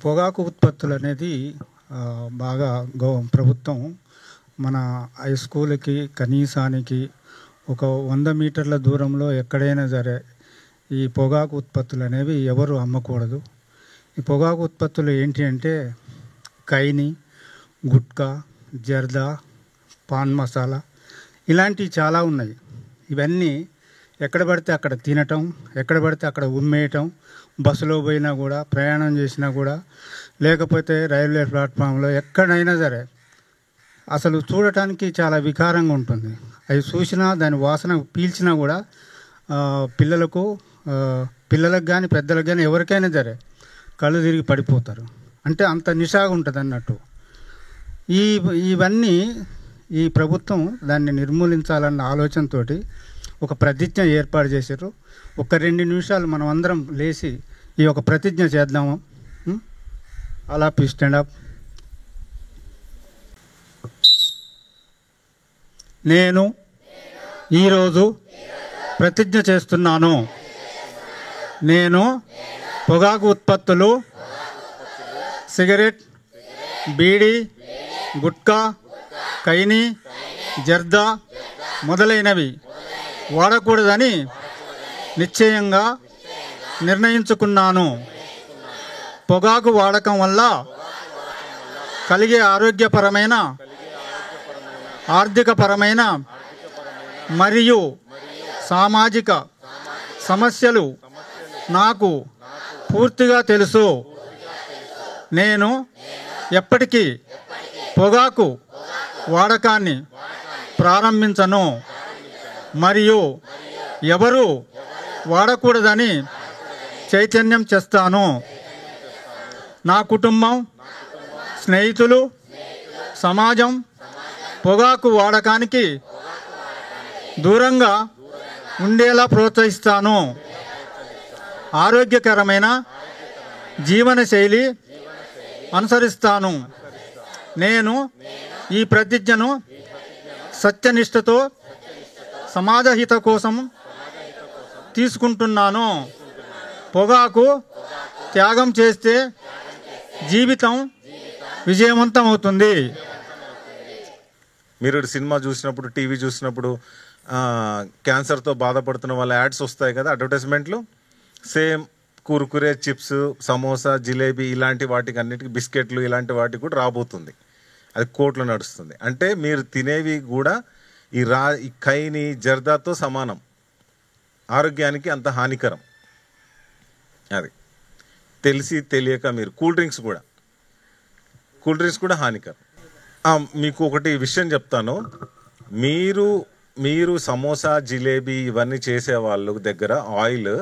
పొగాకు ఉత్పత్తులు అనేది బాగా ప్రభుత్వం మన హై స్కూల్కి కనీసానికి ఒక 100 మీటర్ల దూరంలో ఎక్కడైనా సరే ఈ పొగాకు ఉత్పత్తులు అనేవి ఎవరు అమ్మకూడదు. ఈ పొగాకు ఉత్పత్తులు ఏంటి అంటే ఖైని, గుట్కా, జర్దా, పాన్ మసాలా ఇలాంటివి చాలా ఉన్నాయి. ఇవన్నీ ఎక్కడ పడితే అక్కడ తినటం, ఎక్కడ పడితే అక్కడ ఉమ్మేయటం, బస్సులో పోయినా కూడా, ప్రయాణం చేసినా కూడా, లేకపోతే రైల్వే ప్లాట్ఫామ్లో ఎక్కడైనా సరే అసలు చూడటానికి చాలా వికారంగా ఉంటుంది. అవి చూసినా దాని వాసన పీల్చినా కూడా పిల్లలకు కానీ పెద్దలకు కానీ ఎవరికైనా సరే కళ్ళు తిరిగి పడిపోతారు. అంటే అంత నిషాగా ఉంటుంది అన్నట్టు. ఇవన్నీ ఈ ప్రభుత్వం దాన్ని నిర్మూలించాలన్న ఆలోచనతోటి ఒక ప్రతిజ్ఞ ఏర్పాటు చేశారు. ఒక 2 నిమిషాలు మనం అందరం లేచి ఈ ఒక ప్రతిజ్ఞ చేద్దాము. అలా స్టాండ్ అప్. నేను ఈరోజు ప్రతిజ్ఞ చేస్తున్నాను. నేను పొగాకు ఉత్పత్తులు, సిగరెట్, బీడీ, గుట్కా, ఖైని, జర్దా మొదలైనవి వాడకూడదని నిశ్చయంగా నిర్ణయించుకున్నాను. పొగాకు వాడకం వల్ల కలిగే ఆరోగ్యపరమైన, ఆర్థికపరమైన మరియు సామాజిక సమస్యలు నాకు పూర్తిగా తెలుసు. నేను ఎప్పటికీ పొగాకు వాడకాన్ని ప్రారంభించను మరియు ఎవరు వాడకూడదని చైతన్యం చేస్తాను. నా కుటుంబం, స్నేహితులు, సమాజం పొగాకు వాడకానికి దూరంగా ఉండేలా ప్రోత్సహిస్తాను. ఆరోగ్యకరమైన జీవనశైలి అనుసరిస్తాను. నేను ఈ ప్రతిజ్ఞను సత్యనిష్టతో సమాజహిత కోసం తీసుకుంటున్నాను. పొగాకు త్యాగం చేస్తే జీవితం విజయవంతం అవుతుంది. మీరు సినిమా చూసినప్పుడు, టీవీ చూసినప్పుడు క్యాన్సర్తో బాధపడుతున్న వాళ్ళ యాడ్స్ వస్తాయి కదా, అడ్వర్టైజ్మెంట్లు. సేమ్ కుర్కురే, చిప్స్, సమోసా, జిలేబీ ఇలాంటి వాటికి అన్నిటికీ, బిస్కెట్లు ఇలాంటి వాటికి కూడా రాబోతుంది. అది కోట్లు నడుస్తుంది. అంటే మీరు తినేవి కూడా ఈ ఖైని, జర్దాతో సమానం. ఆరోగ్యానికి అంత హానికరం. అది తెలిసి తెలియక మీరు కూల్ డ్రింక్స్ కూడా హానికరం. మీకు ఒకటి విషయం చెప్తాను. మీరు సమోసా, జిలేబీ ఇవన్నీ చేసే వాళ్ళ దగ్గర ఆయిల్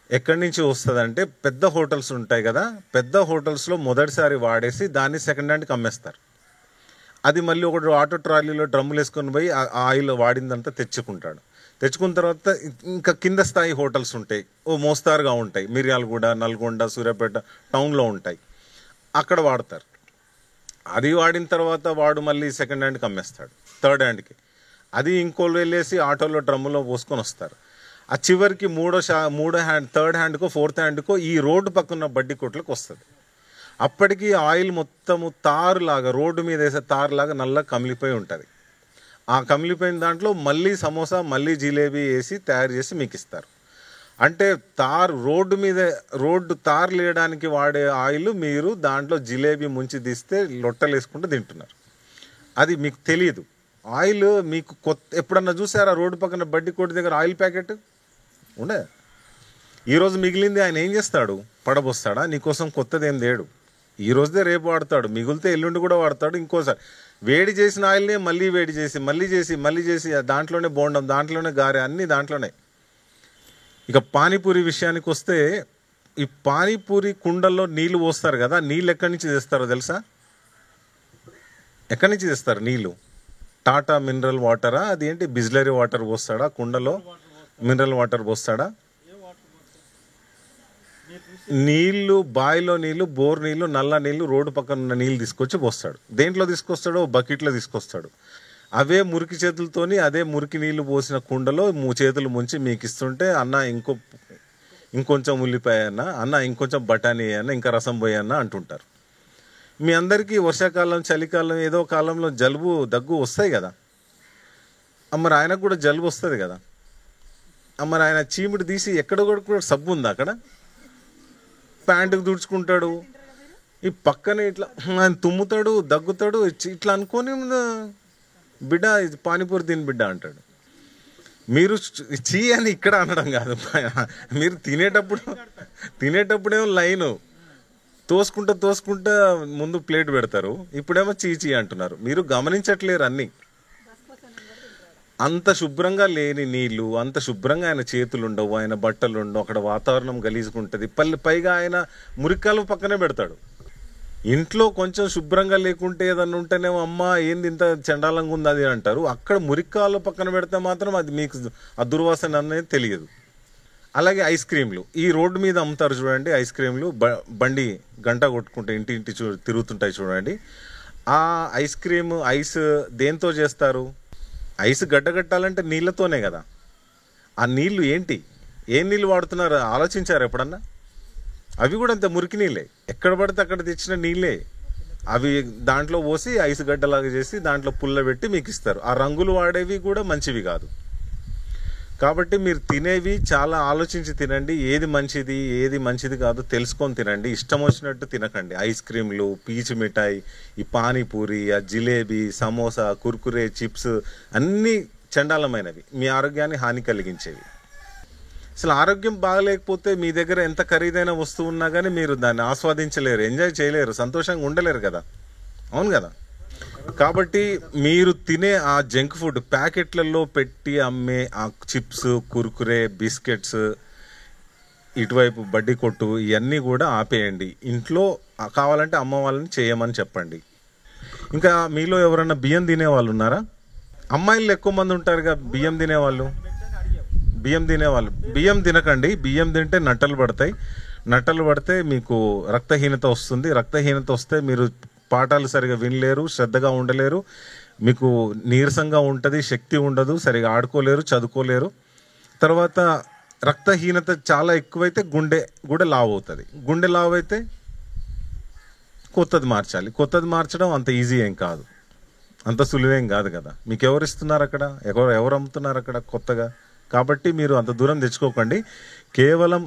ఎక్కడి నుంచి వస్తుందంటే పెద్ద హోటల్స్ ఉంటాయి కదా, పెద్ద హోటల్స్లో మొదటిసారి వాడేసి దాన్ని సెకండ్ హ్యాండ్కి అమ్మేస్తారు. అది మళ్ళీ ఒకటి ఆటో ట్రాలీలో డ్రమ్ములు వేసుకొని పోయి ఆయిల్ వాడిందంతా తెచ్చుకుంటాడు. తెచ్చుకున్న తర్వాత ఇంకా కింద స్థాయి హోటల్స్ ఉంటాయి, మోస్తారుగా ఉంటాయి. మిర్యాలగూడ, నల్గొండ, సూర్యాపేట టౌన్లో ఉంటాయి. అక్కడ వాడతారు. అది వాడిన తర్వాత వాడు మళ్ళీ సెకండ్ హ్యాండ్కి అమ్మేస్తాడు, థర్డ్ హ్యాండ్కి. అది ఇంకోళ్ళు వెళ్ళేసి ఆటోలో డ్రమ్ములో పోసుకొని వస్తారు. ఆ చివరికి థర్డ్ హ్యాండ్కో ఫోర్త్ హ్యాండ్కో ఈ రోడ్డు పక్కన బడ్డీ కొట్లకు వస్తుంది. అప్పటికి ఆయిల్ మొత్తము తారులాగా, రోడ్డు మీద వేసే తారులాగా నల్లగా కమిలిపోయి ఉంటుంది. ఆ కమిలిపోయిన దాంట్లో మళ్ళీ సమోసా, మళ్ళీ జిలేబీ వేసి తయారు చేసి మీకు ఇస్తారు. అంటే రోడ్డు తారు లేయడానికి వాడే ఆయిల్ మీరు దాంట్లో జిలేబీ ముంచి తీస్తే లొట్టలు వేసుకుంటూ తింటున్నారు. అది మీకు తెలియదు. ఆయిల్ మీకు ఎప్పుడన్నా చూసారా రోడ్డు పక్కన బడ్డీ కొట్టు దగ్గర ఆయిల్ ప్యాకెట్ ఉండే? ఈరోజు మిగిలింది ఆయన ఏం చేస్తాడు? పడబోస్తాడా? నీకోసం కొత్తది ఏం తేడు. ఈ రోజుదే రేపు వాడతాడు, మిగిలితే ఎల్లుండి కూడా వాడతాడు. ఇంకోసారి వేడి చేసిన ఆయిల్నే మళ్ళీ వేడి చేసి మళ్ళీ చేసి దాంట్లోనే బోండం, దాంట్లోనే గారె, అన్నీ దాంట్లోనే. ఇక పానీపూరి విషయానికి వస్తే, ఈ పానీపూరి కుండల్లో నీళ్లు పోస్తారు కదా, నీళ్ళు ఎక్కడి నుంచి తెస్తారో తెలుసా? ఎక్కడి నుంచి తెస్తారు నీళ్ళు? టాటా మినరల్ వాటరా, అది ఏంటి బిస్లరీ వాటర్ పోస్తాడా? కుండలో మినరల్ వాటర్ పోస్తాడా? నీళ్లు, బావిలో నీళ్లు, బోర్ నీళ్లు, నల్ల నీళ్లు, రోడ్డు పక్కన ఉన్న నీళ్ళు తీసుకొచ్చి పోస్తాడు. దేంట్లో తీసుకొస్తాడో? బకెట్లో తీసుకొస్తాడు. అవే మురికి చేతులతోని అదే మురికి నీళ్లు పోసిన కుండలో చేతులు ముంచి మీకు ఇస్తుంటే, అన్న ఇంకొంచెం ఉల్లిపాయ అన్న ఇంకొంచెం బఠానీ ఇంకా రసం పోయన్న అంటుంటారు. మీ అందరికీ వర్షాకాలం చలికాలం ఏదో కాలంలో జలుబు దగ్గు వస్తాయి కదా, మరి ఆయనకు కూడా జలుబు వస్తుంది కదా. మరి ఆయన చీమిడి తీసి ఎక్కడ కూడా సబ్బు ఉందా అక్కడ, ప్యాంటుకు దుడుచుకుంటాడు, ఈ పక్కనే ఇట్లా ఆయన తుమ్ముతాడు దగ్గుతాడు, ఇట్లా అనుకొని బిడ్డ ఇది పానీపూరి తిని బిడ్డ అంటాడు. మీరు చీ అని ఇక్కడ అనడం కాదు, మీరు తినేటప్పుడేమో లైను తోసుకుంటా ముందు ప్లేట్ పెడతారు, ఇప్పుడేమో చీ అంటున్నారు. మీరు గమనించట్లేరు అన్నీ. అంత శుభ్రంగా లేని నీళ్లు, అంత శుభ్రంగా ఆయన చేతులు ఉండవు, ఆయన బట్టలు ఉండవు, అక్కడ వాతావరణం గలీజుకుంటుంది. పైగా ఆయన మురికాలు పక్కనే పెడతాడు. ఇంట్లో కొంచెం శుభ్రంగా లేకుంటే ఏదన్నా ఉంటేనేమో అమ్మ ఏంది ఇంత చండాలంగా ఉంది అది అంటారు. అక్కడ మురికాలు పక్కన పెడితే మాత్రం అది మీకు ఆ దుర్వాసన అనేది తెలియదు. అలాగే ఐస్ క్రీమ్లు ఈ రోడ్డు మీద అమ్ముతారు చూడండి, ఐస్ క్రీమ్లు బండి గంట కొట్టుకుంటే ఇంటి తిరుగుతుంటాయి చూడండి. ఆ ఐస్ క్రీమ్ ఐస్ దేంతో చేస్తారు? ఐస్ గడ్డగట్టాలంటే నీళ్ళతోనే కదా. ఆ నీళ్లు ఏంటి, ఏ నీళ్ళు వాడుతున్నారు ఆలోచించారు ఎప్పుడన్నా? అవి కూడా అంత మురికి నీళ్ళే, ఎక్కడ పడితే అక్కడ తెచ్చిన నీళ్ళే. అవి దాంట్లో పోసి ఐస్ గడ్డలాగా చేసి దాంట్లో పుల్ల పెట్టి మీకు ఇస్తారు. ఆ రంగులు వాడేవి కూడా మంచివి కాదు. కాబట్టి మీరు తినేవి చాలా ఆలోచించి తినండి. ఏది మంచిది ఏది మంచిది కాదు తెలుసుకొని తినండి. ఇష్టం వచ్చినట్టు తినకండి. ఐస్ క్రీమ్లు, పీచు మిఠాయి, ఈ పానీపూరి, ఆ జిలేబీ, సమోసా, కుర్కురే, చిప్స్ అన్నీ చండాలమైనవి, మీ ఆరోగ్యాన్ని హాని కలిగించేవి. అసలు ఆరోగ్యం బాగలేకపోతే మీ దగ్గర ఎంత ఖరీదైన వస్తువు ఉన్నా కానీ మీరు దాన్ని ఆస్వాదించలేరు, ఎంజాయ్ చేయలేరు, సంతోషంగా ఉండలేరు కదా. అవును కదా. కాబట్టి మీరు తినే ఆ జంక్ ఫుడ్ ప్యాకెట్లలో పెట్టి అమ్మే ఆ చిప్స్, కుర్కురే, బిస్కెట్స్, ఇటువైపు బడ్డీ కొట్టు, ఇవన్నీ కూడా ఆపేయండి. ఇంట్లో కావాలంటే అమ్మ వాళ్ళని చేయమని చెప్పండి. ఇంకా మీలో ఎవరన్నా బియ్యం తినేవాళ్ళు ఉన్నారా? అమ్మాయిలు ఎక్కువ మంది ఉంటారుగా బియ్యం తినేవాళ్ళు. బియ్యం తినకండి. బియ్యం తింటే నట్టలు పడితే మీకు రక్తహీనత వస్తుంది. రక్తహీనత వస్తే మీరు పాఠాలు సరిగా వినలేరు, శ్రద్ధగా ఉండలేరు, మీకు నీరసంగా ఉంటుంది, శక్తి ఉండదు, సరిగా ఆడుకోలేరు, చదువుకోలేరు. తర్వాత రక్తహీనత చాలా ఎక్కువైతే గుండె కూడా లావు అవుతుంది. గుండె లావు అయితే కొత్తది మార్చాలి. కొత్తది మార్చడం అంత ఈజీ ఏం కాదు, అంత సులువేం కాదు కదా. మీకు ఎవరు ఇస్తున్నారు అక్కడ, ఎవరు అమ్ముతున్నారు అక్కడ కొత్తగా? కాబట్టి మీరు అంత దూరం తెచ్చుకోకండి. కేవలం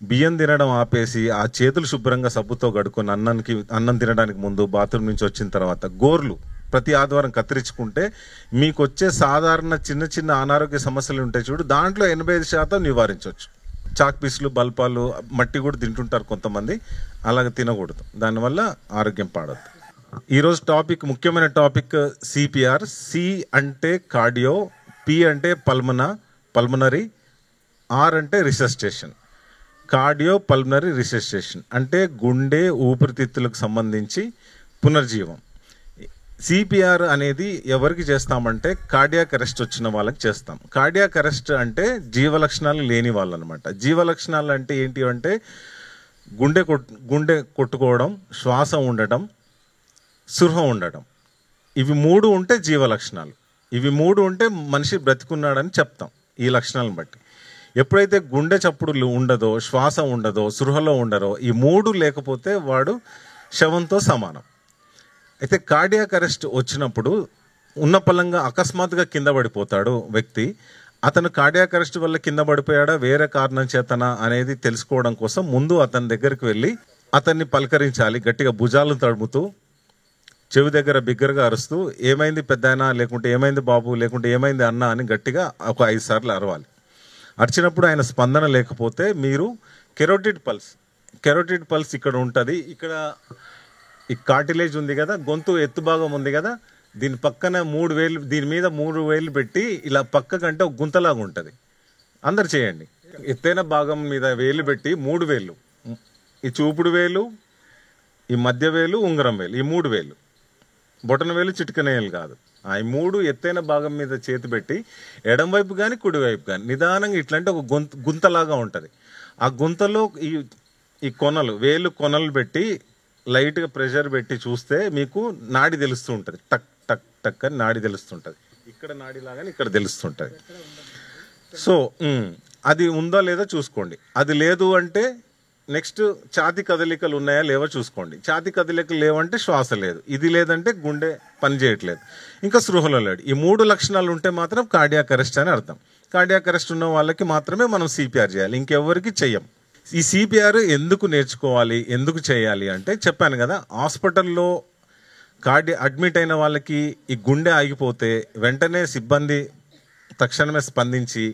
బియ్యం తినడం ఆపేసి ఆ చేతులు శుభ్రంగా సబ్బుతో కడుక్కొని అన్నం తినడానికి ముందు, బాత్రూమ్ నుంచి వచ్చిన తర్వాత గోర్లు ప్రతి ఆదివారం కత్తిరించుకుంటే మీకు వచ్చే సాధారణ చిన్న అనారోగ్య సమస్యలు ఉంటాయి చూడు, దాంట్లో 85% నివారించవచ్చు. చాక్ పీసులు, బల్పాలు, మట్టి కూడా తింటుంటారు కొంతమంది, అలాగ తినకూడదు. దానివల్ల ఆరోగ్యం పాడద్దు. ఈరోజు టాపిక్, ముఖ్యమైన టాపిక్ సిపిఆర్. సి అంటే కార్డియో, పి అంటే పల్మనరీ, ఆర్ అంటే రిసస్టేషన్. కార్డియో పల్మనరీ రిసస్టేషన్ అంటే గుండె ఊపిరితిత్తులకు సంబంధించి పునర్జీవం. సిపిఆర్ అనేది ఎవరికి చేస్తామంటే కార్డియాక్ అరెస్ట్ వచ్చిన వాళ్ళకి చేస్తాం. కార్డియాక్ అరెస్ట్ అంటే జీవలక్షణాలు లేని వాళ్ళు అనమాట. జీవలక్షణాలు అంటే ఏంటి అంటే గుండె కొట్టుకోవడం, శ్వాస ఉండటం, స్పృహ ఉండటం. ఇవి 3 ఉంటే జీవలక్షణాలు. ఇవి 3 ఉంటే మనిషి బ్రతికున్నాడని చెప్తాం ఈ లక్షణాలను బట్టి. ఎప్పుడైతే గుండె చప్పుడు ఉండదో, శ్వాస ఉండదో, సృహలో ఉండరో, ఈ 3 లేకపోతే వాడు శవంతో సమానం. అయితే కార్డియాక్ అరెస్ట్ వచ్చినప్పుడు ఉన్న పలంగా అకస్మాత్తుగా కింద పడిపోతాడు వ్యక్తి. అతను కార్డియాక్ అరెస్ట్ వల్ల కింద పడిపోయాడా, వేరే కారణం చేతనా అనేది తెలుసుకోవడం కోసం ముందు అతని దగ్గరికి వెళ్ళి అతన్ని పలకరించాలి. గట్టిగా భుజాలను తడుముతూ, చెవి దగ్గర బిగ్గరగా అరుస్తూ, ఏమైంది పెద్దాయనా, లేకుంటే ఏమైంది బాబు, లేకుంటే ఏమైంది అన్న అని గట్టిగా ఒక 5 సార్లు అరవాలి. అరిచినప్పుడు ఆయన స్పందన లేకపోతే మీరు కెరోటిడ్ పల్స్ ఇక్కడ ఉంటుంది. ఇక్కడ ఈ కార్టిలేజ్ ఉంది కదా, గొంతు ఎత్తు భాగం ఉంది కదా, దీని పక్కన 3 వేలు, దీని మీద 3 వేలు పెట్టి ఇలా పక్క కంటే ఒక గుంతలాగా ఉంటుంది. అందరు చేయండి. ఎత్తైన భాగం మీద వేలు పెట్టి 3 వేలు, ఈ చూపుడు వేలు, ఈ మధ్య వేలు, ఉంగరం వేలు, ఈ 3 వేలు, బొటన వేలు, చిటికన వేలు కాదు, ఈ 3 ఎత్తైన భాగం మీద చేతి పెట్టి ఎడం వైపు కానీ కుడి వైపు కానీ నిదానంగా ఇట్లాంటి ఒక గుంతలాగా ఉంటుంది. ఆ గుంతలో ఈ వేలు కొనలు పెట్టి లైట్గా ప్రెషర్ పెట్టి చూస్తే మీకు నాడి తెలుస్తూ ఉంటుంది. టక్ టక్ టక్ అని నాడి తెలుస్తుంటుంది. ఇక్కడ నాడి లాగానే ఇక్కడ తెలుస్తుంటుంది. సో అది ఉందో లేదో చూసుకోండి. అది లేదు అంటే నెక్స్ట్ ఛాతీ కదలికలు ఉన్నాయా లేవో చూసుకోండి. ఛాతీ కదలికలు లేవంటే శ్వాస లేదు, ఇది లేదంటే గుండె పని చేయట్లేదు, ఇంకా స్పృహలో లేడు. ఈ 3 లక్షణాలు ఉంటే మాత్రం కార్డియాక్ అరెస్ట్ అని అర్థం. కార్డియాక్ అరెస్ట్ ఉన్న వాళ్ళకి మాత్రమే మనం సిపిఆర్ చేయాలి, ఇంకెవ్వరికి చెయ్యం. ఈ సిపిఆర్ ఎందుకు నేర్చుకోవాలి, ఎందుకు చేయాలి అంటే చెప్పాను కదా, హాస్పిటల్లో అడ్మిట్ అయిన వాళ్ళకి ఈ గుండె ఆగిపోతే వెంటనే సిబ్బంది తక్షణమే స్పందించి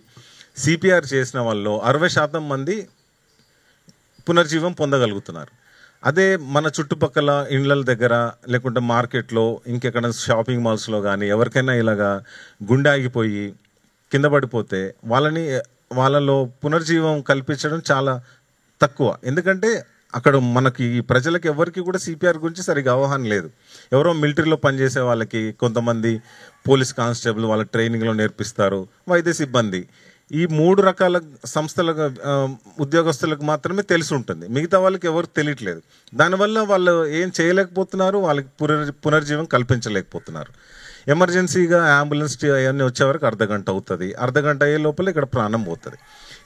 సిపిఆర్ చేసిన వాళ్ళలో 60% మంది పునర్జీవం పొందగలుగుతున్నారు. అదే మన చుట్టుపక్కల ఇండ్ల దగ్గర లేకుంటే మార్కెట్లో ఇంకెక్కడ షాపింగ్ మాల్స్లో కానీ ఎవరికైనా ఇలాగా గుండె ఆగిపోయి కింద పడిపోతే వాళ్ళలో పునర్జీవం కల్పించడం చాలా తక్కువ. ఎందుకంటే అక్కడ మనకి ప్రజలకి ఎవరికి కూడా సిపిఆర్ గురించి సరిగా అవగాహన లేదు. ఎవరో మిలిటరీలో పనిచేసే వాళ్ళకి, కొంతమంది పోలీస్ కానిస్టేబుల్ వాళ్ళ ట్రైనింగ్లో నేర్పిస్తారు, వైద్య సిబ్బంది. ఈ 3 రకాల సంస్థల ఉద్యోగస్తులకు మాత్రమే తెలిసి ఉంటుంది, మిగతా వాళ్ళకి ఎవరికి తెలియట్లేదు. దానివల్ల వాళ్ళు ఏం చేయలేకపోతున్నారు, వాళ్ళకి పునర్జీవం కల్పించలేకపోతున్నారు. ఎమర్జెన్సీగా అంబులెన్స్ అవన్నీ వచ్చే వరకు అర్ధగంట అవుతుంది, అర్ధగంట అయ్యే లోపల ఇక్కడ ప్రాణం పోతుంది.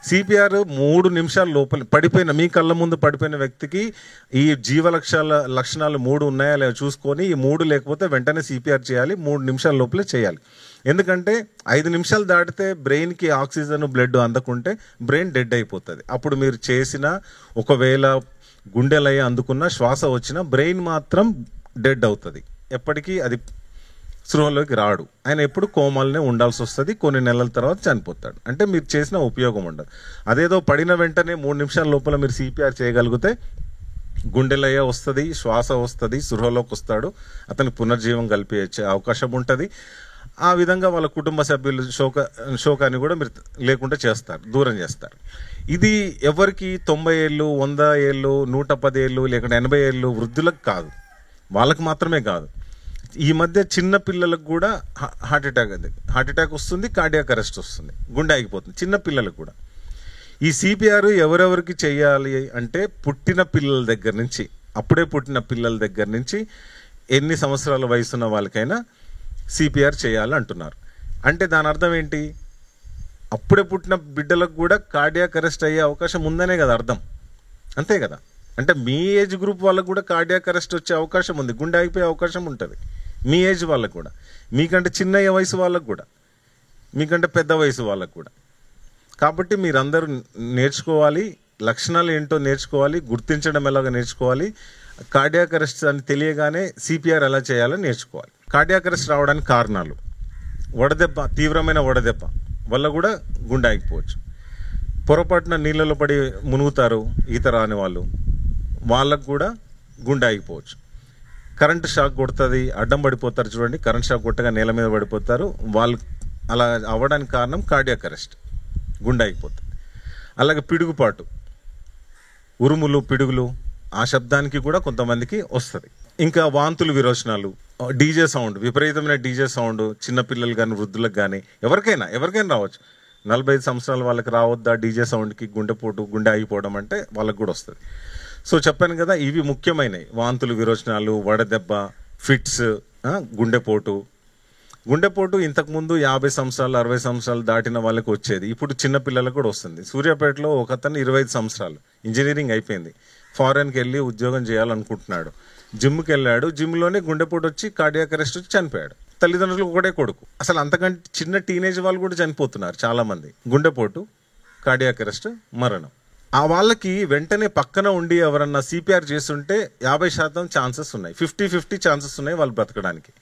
సిపిఆర్ 3 నిమిషాల లోపల పడిపోయిన, మీ కళ్ళ ముందు పడిపోయిన వ్యక్తికి ఈ లక్షణాలు 3 ఉన్నాయా లేవో చూసుకొని, ఈ 3 లేకపోతే వెంటనే సిపిఆర్ చేయాలి, 3 నిమిషాల లోపలే చేయాలి. ఎందుకంటే 5 నిమిషాలు దాటితే బ్రెయిన్కి ఆక్సిజన్ బ్లడ్ అందకుంటే బ్రెయిన్ డెడ్ అయిపోతుంది. అప్పుడు మీరు చేసిన, ఒకవేళ గుండెలయ్యి అందుకున్న, శ్వాస వచ్చిన, బ్రెయిన్ మాత్రం డెడ్ అవుతుంది, ఎప్పటికీ అది స్పృహలోకి రాడు. ఆయన ఎప్పుడు కోమాలనే ఉండాల్సి వస్తుంది, కొన్ని నెలల తర్వాత చనిపోతాడు. అంటే మీరు చేసిన ఉపయోగం ఉండదు. అదేదో పడిన వెంటనే 3 నిమిషాల లోపల మీరు సిపిఆర్ చేయగలిగితే గుండెలయ్య వస్తుంది, శ్వాస వస్తుంది, స్పృహలోకి వస్తాడు, అతని పునర్జీవం కల్పించే అవకాశం ఉంటుంది. ఆ విధంగా వాళ్ళ కుటుంబ సభ్యులు శోకాన్ని కూడా మీరు లేకుండా చేస్తారు, దూరం చేస్తారు. ఇది ఎవరికి 90 ఏళ్ళు, 100 ఏళ్ళు, 110 ఏళ్ళు, లేకుంటే 80 ఏళ్ళు వృద్ధులకు కాదు, వాళ్ళకి మాత్రమే కాదు. ఈ మధ్య చిన్న పిల్లలకు కూడా హార్ట్ అటాక్ వస్తుంది, కార్డియాక్ అరెస్ట్ వస్తుంది, గుండె ఆగిపోతుంది చిన్న పిల్లలకు కూడా. ఈ సిపిఆర్ ఎవరెవరికి చేయాలి అంటే పుట్టిన పిల్లల దగ్గర నుంచి, అప్పుడే పుట్టిన పిల్లల దగ్గర నుంచి ఎన్ని సంవత్సరాల వయసున్న వాళ్ళకైనా సిపిఆర్ చేయాలి అంటున్నారు. అంటే దాని అర్థం ఏంటి, అప్పుడే పుట్టిన బిడ్డలకు కూడా కార్డియాక్ అరెస్ట్ అయ్యే అవకాశం ఉందనే కదా అర్థం, అంతే కదా. అంటే మీ ఏజ్ గ్రూప్ వాళ్ళకు కూడా కార్డియాక్ అరెస్ట్ వచ్చే అవకాశం ఉంది, గుండె ఆగిపోయే అవకాశం ఉంటుంది మీ ఏజ్ వాళ్ళకు కూడా, మీకంటే చిన్న వయసు వాళ్ళకు కూడా, మీకంటే పెద్ద వయసు వాళ్ళకు కూడా. కాబట్టి మీరందరూ నేర్చుకోవాలి, లక్షణాలు ఏంటో నేర్చుకోవాలి, గుర్తించడం ఎలాగో నేర్చుకోవాలి, కార్డియాక్ అరెస్ట్ అని తెలియగానే సిపిఆర్ ఎలా చేయాలో నేర్చుకోవాలి. కార్డియాక్ అరెస్ట్ రావడానికి కారణాలు: వడదెబ్బ, తీవ్రమైన వడదెబ్బ వల్ల కూడా గుండె ఆగిపోవచ్చు. పొరపాటున నీళ్ళలో పడి మునుగుతారు ఈత రాని వాళ్ళకు కూడా గుండె ఆగిపోవచ్చు. కరెంటు షాక్ కొడుతుంది, అడ్డం పడిపోతారు చూడండి, కరెంట్ షాక్ కొట్టగా నేల మీద పడిపోతారు, వాళ్ళు అలా అవ్వడానికి కారణం కార్డియాక్ అరెస్ట్, గుండె ఆగిపోతుంది. అలాగే పిడుగుపాటు, ఉరుములు, పిడుగులు, ఆ శబ్దానికి కూడా కొంతమందికి వస్తుంది. ఇంకా వాంతులు, విరోచనాలు, డీజే సౌండ్, విపరీతమైన డీజే సౌండ్, చిన్నపిల్లలు కానీ వృద్ధులకు కానీ ఎవరికైనా రావచ్చు. 45 సంవత్సరాల వాళ్ళకి రావద్దా డీజే సౌండ్కి గుండెపోటు, గుండె ఆగిపోవడం అంటే వాళ్ళకి కూడా వస్తుంది. సో చెప్పాను కదా, ఇవి ముఖ్యమైనవి: వాంతులు, విరోచనాలు, వడదెబ్బ, ఫిట్స్, గుండెపోటు ఇంతకుముందు 50 సంవత్సరాలు 60 సంవత్సరాలు దాటిన వాళ్ళకి వచ్చేది, ఇప్పుడు చిన్నపిల్లలకు కూడా వస్తుంది. సూర్యాపేటలో ఒకతను 25 సంవత్సరాలు, ఇంజనీరింగ్ అయిపోయింది, ఫారెన్కి వెళ్ళి ఉద్యోగం చేయాలనుకుంటున్నాడు, జిమ్కి వెళ్ళాడు, జిమ్లోనే గుండెపోటు వచ్చి కార్డియాక్ అరెస్ట్ వచ్చి చనిపోయాడు. తల్లిదండ్రులకు ఒకటే కొడుకు. అసలు అంతకంటే చిన్న టీనేజ్ వాళ్ళు కూడా చనిపోతున్నారు చాలా మంది, గుండెపోటు, కార్డియాక్ అరెస్ట్, మరణం. ఆ వాళ్ళకి వెంటనే పక్కన ఉండి ఎవరన్నా సిపిఆర్ చేస్తుంటే 50% ఛాన్సెస్ ఉన్నాయి, 50-50 ఛాన్సెస్ ఉన్నాయి వాళ్ళు బ్రతకడానికి.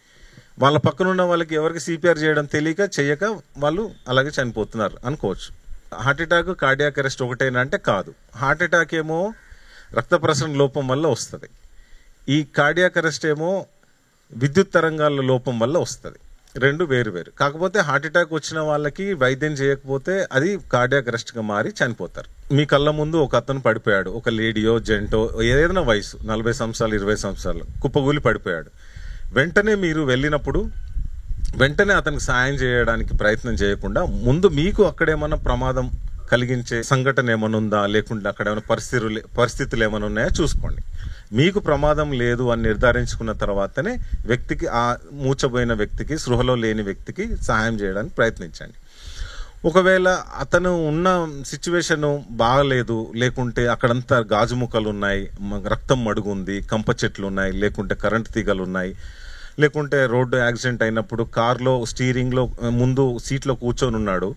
వాళ్ళ పక్కన ఉన్న వాళ్ళకి ఎవరికి సిపిఆర్ చేయడం తెలియక చేయక వాళ్ళు అలాగే చనిపోతున్నారు అనుకోవచ్చు. హార్ట్ అటాక్, కార్డియాక్ అరెస్ట్ ఒకటేనా అంటే కాదు. హార్ట్ అటాక్ ఏమో రక్త ప్రసరణ లోపం వల్ల వస్తుంది, ఈ కార్డియాక్ అరెస్ట్ ఏమో విద్యుత్ తరంగాల లోపం వల్ల వస్తుంది. రెండు వేరు. కాకపోతే హార్ట్ అటాక్ వచ్చిన వాళ్ళకి వైద్యం చేయకపోతే అది కార్డియాక్ అరెస్ట్గా మారి చనిపోతారు. మీ కళ్ళ ముందు ఒక అతను పడిపోయాడు, ఒక లేడీయో జెంటో ఏదైనా వయసు 40 సంవత్సరాలు 20 సంవత్సరాలు కుప్పగూలి పడిపోయాడు. వెంటనే మీరు వెళ్ళినప్పుడు వెంటనే అతనికి సాయం చేయడానికి ప్రయత్నం చేయకుండా ముందు మీకు అక్కడేమన్నా ప్రమాదం కలిగించే సంఘటన ఏమైనా ఉందా, లేకుంటే అక్కడ ఏమైనా పరిస్థితులు ఏమైనా ఉన్నాయా చూసుకోండి. మీకు ప్రమాదం లేదు అని నిర్ధారించుకున్న తర్వాతనే వ్యక్తికి, ఆ మూర్ఛపోయిన వ్యక్తికి, స్పృహలో లేని వ్యక్తికి సహాయం చేయడానికి ప్రయత్నించండి. ఒకవేళ అతను ఉన్న సిచ్యువేషన్ బాగలేదు, లేకుంటే అక్కడంతా గాజు ముక్కలు ఉన్నాయి, రక్తం మడుగు ఉంది, కంప చెట్లు ఉన్నాయి, లేకుంటే కరెంట్ తీగలు ఉన్నాయి, లేకుంటే రోడ్డు యాక్సిడెంట్ అయినప్పుడు కార్లో స్టీరింగ్లో ముందు సీట్లో కూర్చొని ఉన్నాడు,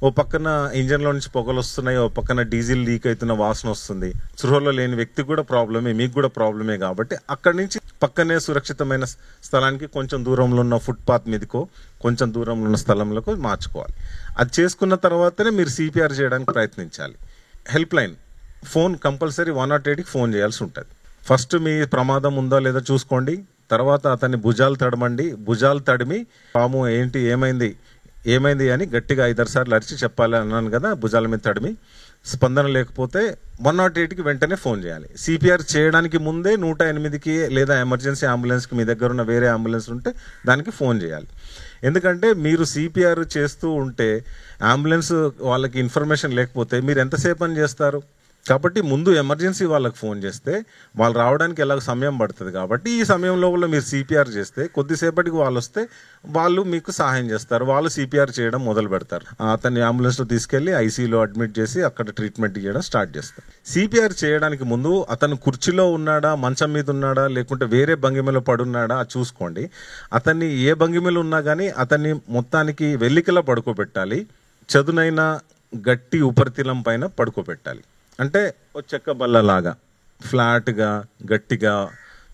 ఓ పక్కన ఇంజన్లో నుంచి పొగలు వస్తున్నాయి, ఓ పక్కన డీజిల్ లీక్ అవుతున్న వాసన వస్తుంది, స్పృహలో లేని వ్యక్తి కూడా ప్రాబ్లమే, మీకు కూడా ప్రాబ్లమే. కాబట్టి అక్కడి నుంచి పక్కనే సురక్షితమైన స్థలానికి కొంచెం దూరంలో ఉన్న ఫుట్పాత్ మీదకో కొంచెం దూరంలో ఉన్న స్థలంలో మార్చుకోవాలి. అది చేసుకున్న తర్వాతనే మీరు సిపిఆర్ చేయడానికి ప్రయత్నించాలి. హెల్ప్ లైన్ ఫోన్ కంపల్సరీ 108కి ఫోన్ చేయాల్సి ఉంటుంది. ఫస్ట్ మీ ప్రమాదం ఉందో లేదో చూసుకోండి, తర్వాత అతన్ని భుజాలు తడమండి, భుజాలు తడిమి పాము ఏంటి ఏమైంది అని గట్టిగా 5-6 సార్లు అరిచి చెప్పాలి అన్నాను కదా. భుజాల మీద తడిమి స్పందన లేకపోతే 108కి వెంటనే ఫోన్ చేయాలి. సిపిఆర్ చేయడానికి ముందే 108కి లేదా ఎమర్జెన్సీ అంబులెన్స్కి మీ దగ్గర ఉన్న వేరే అంబులెన్స్ ఉంటే దానికి ఫోన్ చేయాలి. ఎందుకంటే మీరు సిపిఆర్ చేస్తూ ఉంటే అంబులెన్స్ వాళ్ళకి ఇన్ఫర్మేషన్ లేకపోతే మీరు ఎంతసేపు అని చేస్తారు. కాబట్టి ముందు ఎమర్జెన్సీ వాళ్ళకి ఫోన్ చేస్తే వాళ్ళు రావడానికి ఎలాగ సమయం పడుతుంది. కాబట్టి ఈ సమయం లోపల మీరు సిపిఆర్ చేస్తే కొద్దిసేపటికి వాళ్ళు వస్తే వాళ్ళు మీకు సహాయం చేస్తారు, వాళ్ళు సిపిఆర్ చేయడం మొదలు పెడతారు. అతన్ని అంబులెన్స్లో తీసుకెళ్లి ఐసీయూలో అడ్మిట్ చేసి అక్కడ ట్రీట్మెంట్ ఇవ్వడం స్టార్ట్ చేస్తారు. సిపిఆర్ చేయడానికి ముందు అతను కుర్చీలో ఉన్నాడా, మంచం మీద ఉన్నాడా, లేకుంటే వేరే భంగిమలో పడున్నాడా అది చూసుకోండి. అతన్ని ఏ భంగిమలో ఉన్నా కానీ అతన్ని మొత్తానికి వెల్లికలా పడుకోబెట్టాలి. చదునైన గట్టి ఉపరితలం పైన పడుకోబెట్టాలి. అంటే ఒక చెక్క బల్లలాగా ఫ్లాట్గా గట్టిగా